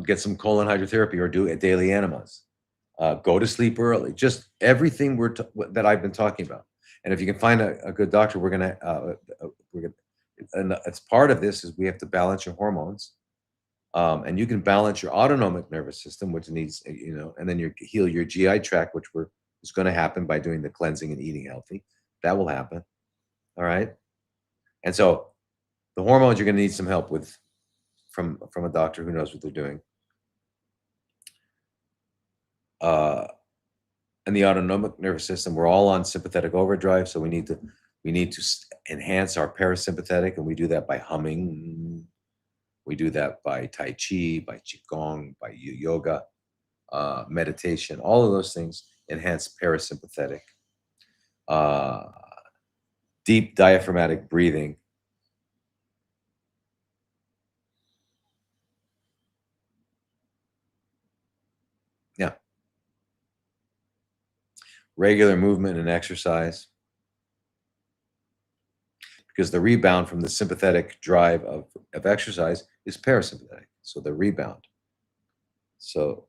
Get some colon hydrotherapy or do a daily enemas. Go to sleep early. Just everything that I've been talking about. And if you can find a good doctor, we're gonna. And as part of this is we have to balance your hormones, and you can balance your autonomic nervous system, which needs and then you heal your GI tract, which is going to happen by doing the cleansing and eating healthy. That will happen. All right. And so the hormones you're going to need some help with from a doctor who knows what they're doing. And the autonomic nervous system, we're all on sympathetic overdrive, so we need to enhance our parasympathetic, and we do that by humming. We do that by Tai Chi, by Qigong, by yoga, meditation. All of those things enhance parasympathetic. Deep diaphragmatic breathing. Yeah. Regular movement and exercise. Because the rebound from the sympathetic drive of exercise is parasympathetic. So the rebound. So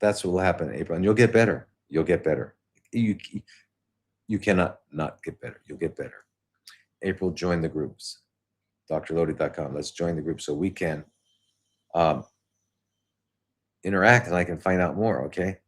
that's what will happen in April. And you'll get better. You'll get better. You cannot not get better. You'll get better. April, join the groups. drlodi.com. Let's join the group so we can interact and I can find out more, okay?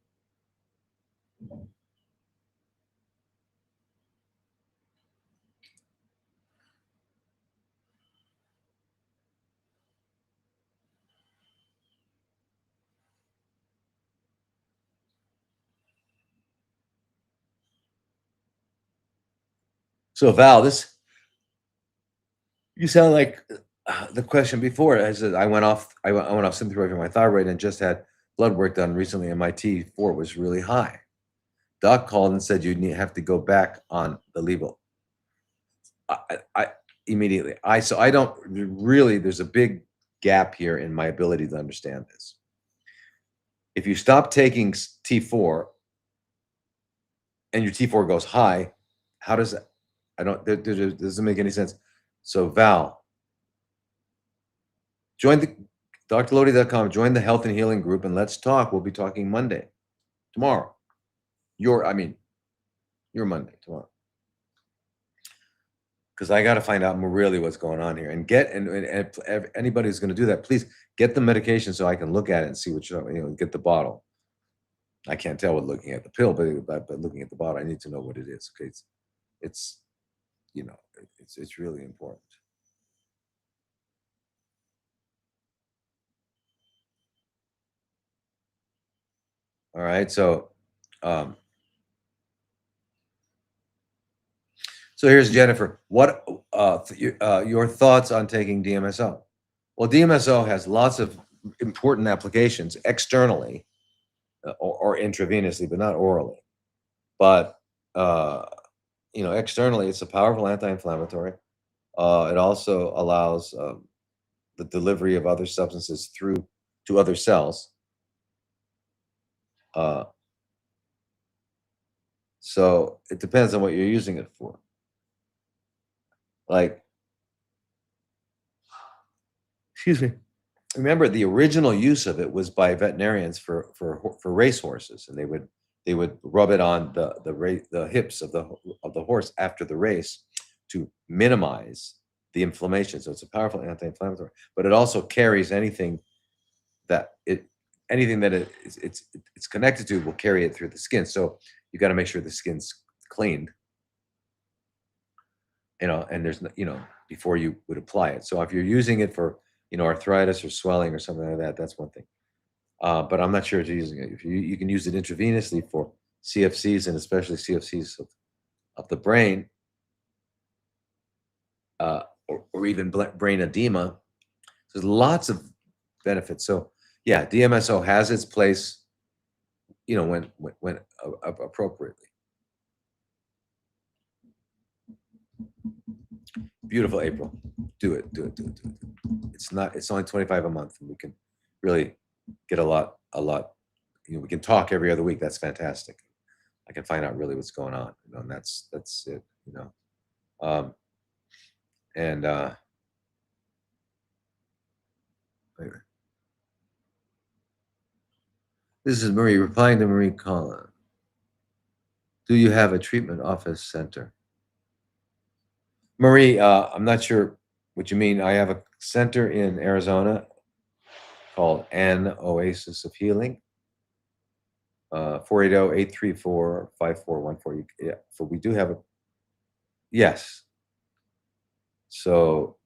So Val, you sound like the question before. I said I went off sympathy for my thyroid and just had blood work done recently, and my T4 was really high. Doc called and said you have to go back on the levo. I immediately so I don't really. There's a big gap here in my ability to understand this. If you stop taking T4 and your T4 goes high, how does that? That doesn't make any sense. So Val, Join the drlodi.com, join the health and healing group, and let's talk. We'll be talking Monday, tomorrow. I mean, your Monday, tomorrow. Because I got to find out really what's going on here, and anybody who's going to do that, please get the medication so I can look at it and see what get the bottle. I can't tell with looking at the pill, but looking at the bottle, I need to know what it is. Okay, it's it's really important. All right, so here's Jennifer. What your thoughts on taking DMSO? Well, DMSO has lots of important applications externally or intravenously, but not orally. But externally, it's a powerful anti-inflammatory. It also allows the delivery of other substances through to other cells. So it depends on what you're using it for. Like, excuse me. Remember, the original use of it was by veterinarians for racehorses, and they would rub it on the hips of the horse after the race to minimize the inflammation. So it's a powerful anti-inflammatory, but it also carries anything that it's connected to will carry it through the skin. So you got to make sure the skin's cleaned, and there's before you would apply it. So if you're using it for arthritis or swelling or something like that, that's one thing. But I'm not sure if you're using it. If you can use it intravenously for CFCs, and especially CFCs of the brain, or even brain edema. There's lots of benefits. So yeah, DMSO has its place, when appropriately. Beautiful, April. Do it. It's only $25 a month, and we can really get a lot. We can talk every other week. That's fantastic. I can find out really what's going on, and that's it, and anyway. This is Marie replying to Marie Collin. Do you have a treatment office center? Marie, I'm not sure what you mean. I have a center in Arizona called An Oasis of Healing. 480-834-5414. Yeah, so we do have yes. So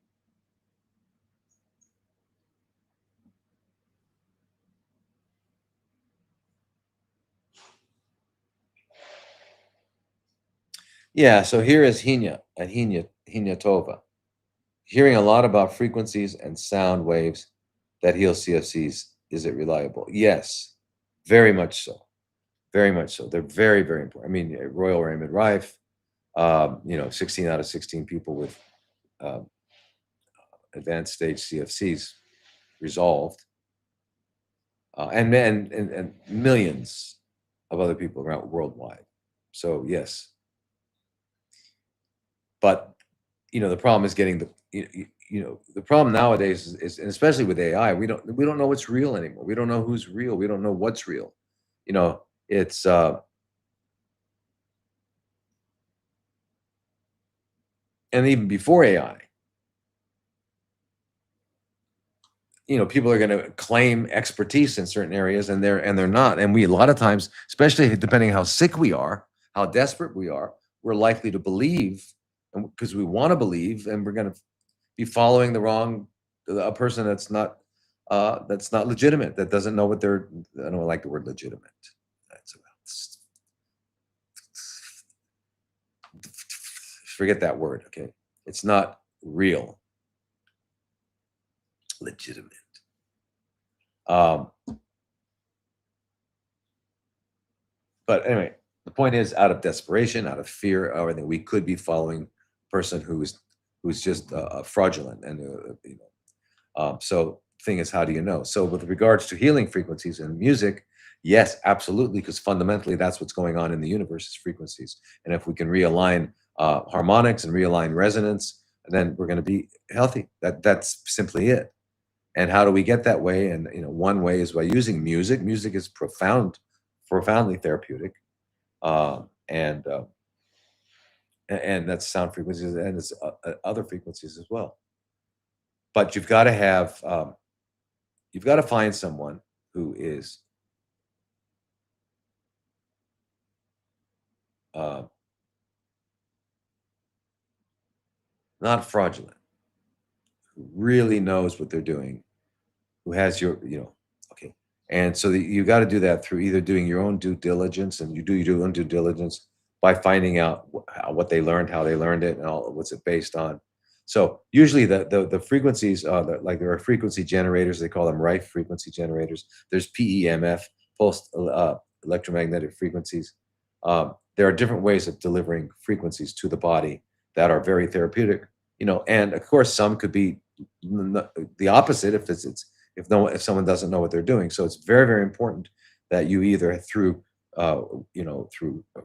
yeah, so here is Hina Tova. Hearing a lot about frequencies and sound waves that heal CFCs. Is it reliable? Yes, very much so. Very much so. They're very, very important. I mean, Royal Raymond Rife, 16 out of 16 people with advanced stage CFCs resolved, and millions of other people around worldwide. So yes, but the problem is getting the problem nowadays is, and especially with AI, we don't know what's real anymore. We don't know who's real. We don't know what's real. It's and even before AI, people are going to claim expertise in certain areas, and they're not. And we, a lot of times, especially depending on how sick we are, how desperate we are, we're likely to believe, and because we want to believe, and we're going to be following a person that's not legitimate, that doesn't know what they're. I don't like the word legitimate. Forget that word. Okay, it's not real. Legitimate. But anyway, the point is, out of desperation, out of fear, or everything, we could be following a person who's just fraudulent, and so the thing is, how do you know? So with regards to healing frequencies and music, yes, absolutely, because fundamentally that's what's going on in the universe is frequencies, and if we can realign harmonics and realign resonance, then we're going to be healthy. That's simply it. And how do we get that way? And one way is by using music. Music is profoundly therapeutic, and and that's sound frequencies, and it's other frequencies as well. But you've got to find someone who is uh, not fraudulent, who really knows what they're doing, who has okay. And so you got to do that through either doing your own due diligence, and you do your own due diligence by finding out what they learned, how they learned it, and all what's it based on. So usually the frequencies, like there are frequency generators, they call them Rife frequency generators. There's PEMF, pulsed electromagnetic frequencies. There are different ways of delivering frequencies to the body that are very therapeutic. And of course some could be the opposite if someone doesn't know what they're doing. So it's very, very important that you either through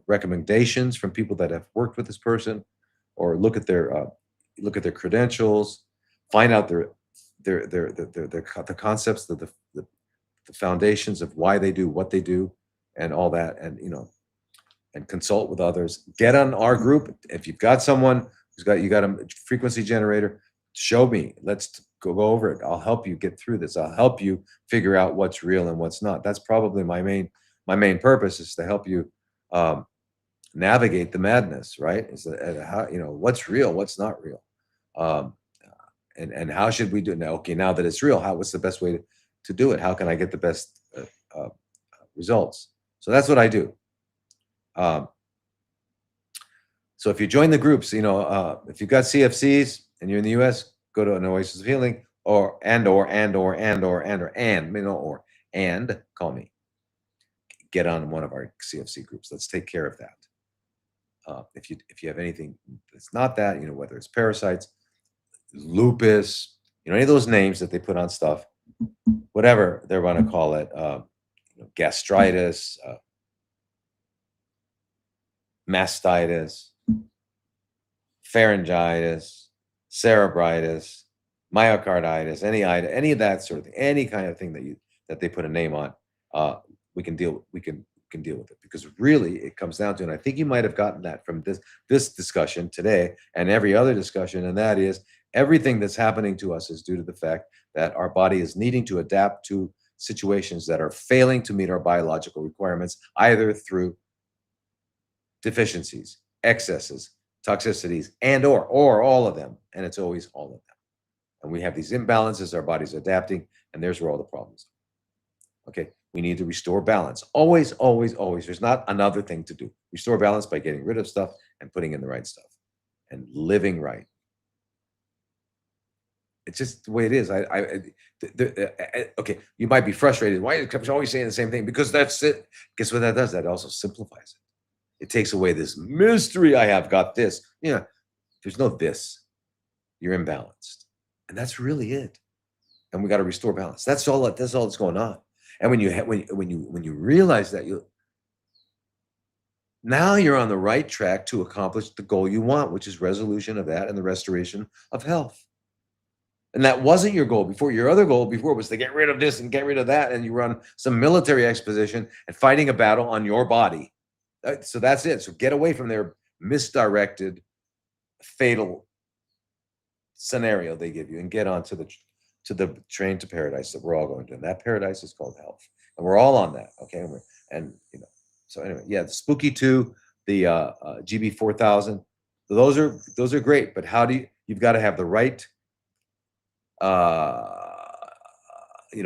recommendations from people that have worked with this person, or look at their credentials, find out the concepts, the foundations of why they do what they do, and all that, and consult with others. Get on our group. If you've got someone you got a frequency generator, show me. Let's go over it. I'll help you get through this. I'll help you figure out what's real and what's not. That's probably my main purpose, is to help you navigate the madness, right? Is that how what's real, what's not real, um, and how should we do it now? Okay, now that it's real, what's the best way to do it? How can I get the best results? So that's what I do. Um, so if you join the groups, if you've got CFCs and you're in the US, go to an Oasis of Healing, and call me. Get on one of our CFC groups. Let's take care of that. If you have anything that's not that, whether it's parasites, lupus, any of those names that they put on stuff, whatever they're going to call it, gastritis, mastitis, pharyngitis, cerebritis, myocarditis, any of that sort of thing, any kind of thing that they put a name on, we can deal with it, because really it comes down to, and I think you might have gotten that from this discussion today and every other discussion, and that is everything that's happening to us is due to the fact that our body is needing to adapt to situations that are failing to meet our biological requirements, either through deficiencies, excesses, toxicities, or all of them. And it's always all of them. And we have these imbalances, our body's adapting, and there's where all the problems are. Okay, we need to restore balance. Always, always, always. There's not another thing to do. Restore balance by getting rid of stuff and putting in the right stuff and living right. It's just the way it is. Okay, you might be frustrated. Why are you always saying the same thing? Because that's it. Guess what that does? That also simplifies it. It takes away this mystery. I have got this. There's no this. You're imbalanced, and that's really it. And we got to restore balance. That's all that's going on. And when you realize that, now you're on the right track to accomplish the goal you want, which is resolution of that and the restoration of health. And that wasn't your goal before. Your other goal before was to get rid of this and get rid of that, and you run some military exposition and fighting a battle on your body. So that's it. So get away from their misdirected, fatal scenario they give you, and get on to the train to paradise that we're all going to. And that paradise is called health, and we're all on that. Okay, so anyway, yeah, the Spooky 2, the GB 4000, those are great. But you've got to have the right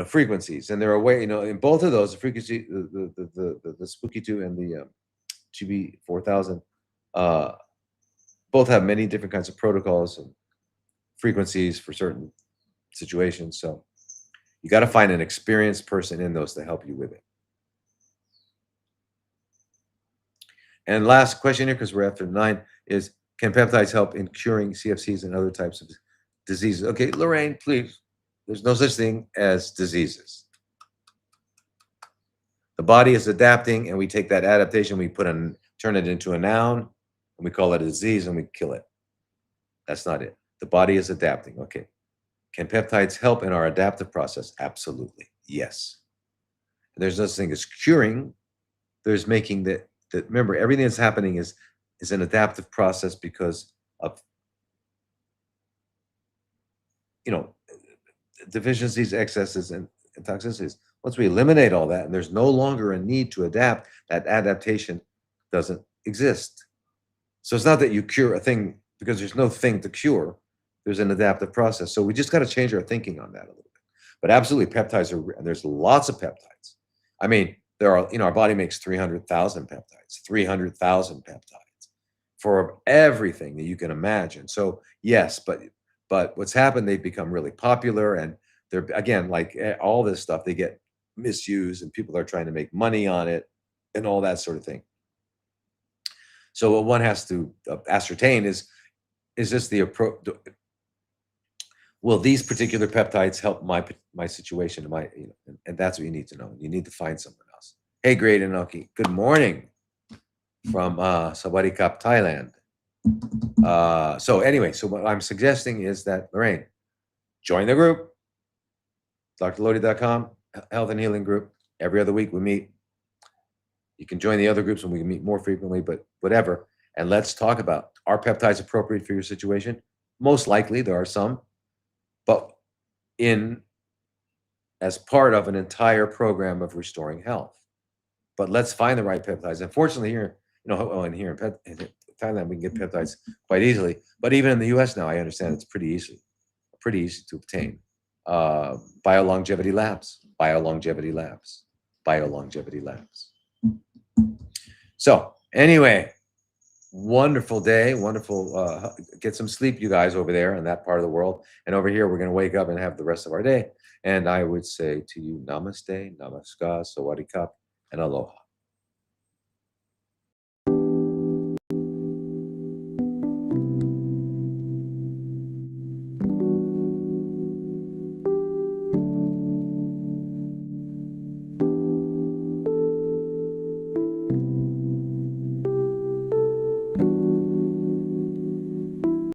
frequencies, and there are ways, in both of those, the frequency, the Spooky 2 and the GB 4000, both have many different kinds of protocols and frequencies for certain situations. So you got to find an experienced person in those to help you with it. And last question here, because we're after 9, is, can peptides help in curing CFCs and other types of diseases? Okay, Lorraine, please. There's no such thing as diseases. The body is adapting, and we take that adaptation, turn it into a noun, and we call it a disease, and we kill it. That's not it. The body is adapting. Okay. Can peptides help in our adaptive process? Absolutely. Yes. There's no such thing as curing. There's making that remember, everything that's happening is an adaptive process because of, you know, deficiencies, excesses, and toxicities. Once we eliminate all that and there's no longer a need to adapt, that adaptation doesn't exist. So it's not that you cure a thing because there's no thing to cure. There's an adaptive process. So we just got to change our thinking on that a little bit. But absolutely, peptides are, and there's lots of peptides. I mean, there are, our body makes 300,000 peptides, 300,000 peptides for everything that you can imagine. So yes, but what's happened, they've become really popular, and they're, again, like all this stuff, they get misused and people are trying to make money on it and all that sort of thing. So what one has to ascertain is this the approach? Will these particular peptides help my situation? And that's what you need to know. You need to find someone else. Hey, great Inoki. Good morning from Sawadikap, Thailand. So anyway, so what I'm suggesting is that, Lorraine, join the group, drlodi.com, health and healing group. Every other week we meet. You can join the other groups and we can meet more frequently, but whatever. And let's talk about, are peptides appropriate for your situation? Most likely there are some, but as part of an entire program of restoring health. But let's find the right peptides. Unfortunately, here, and here in Thailand, we can get peptides quite easily. But even in the US now, I understand it's pretty easy to obtain. Biolongevity Labs. So anyway, wonderful day, wonderful. Get some sleep, you guys over there in that part of the world. And over here, we're going to wake up and have the rest of our day. And I would say to you, namaste, namaskar, sawadee kap, and aloha.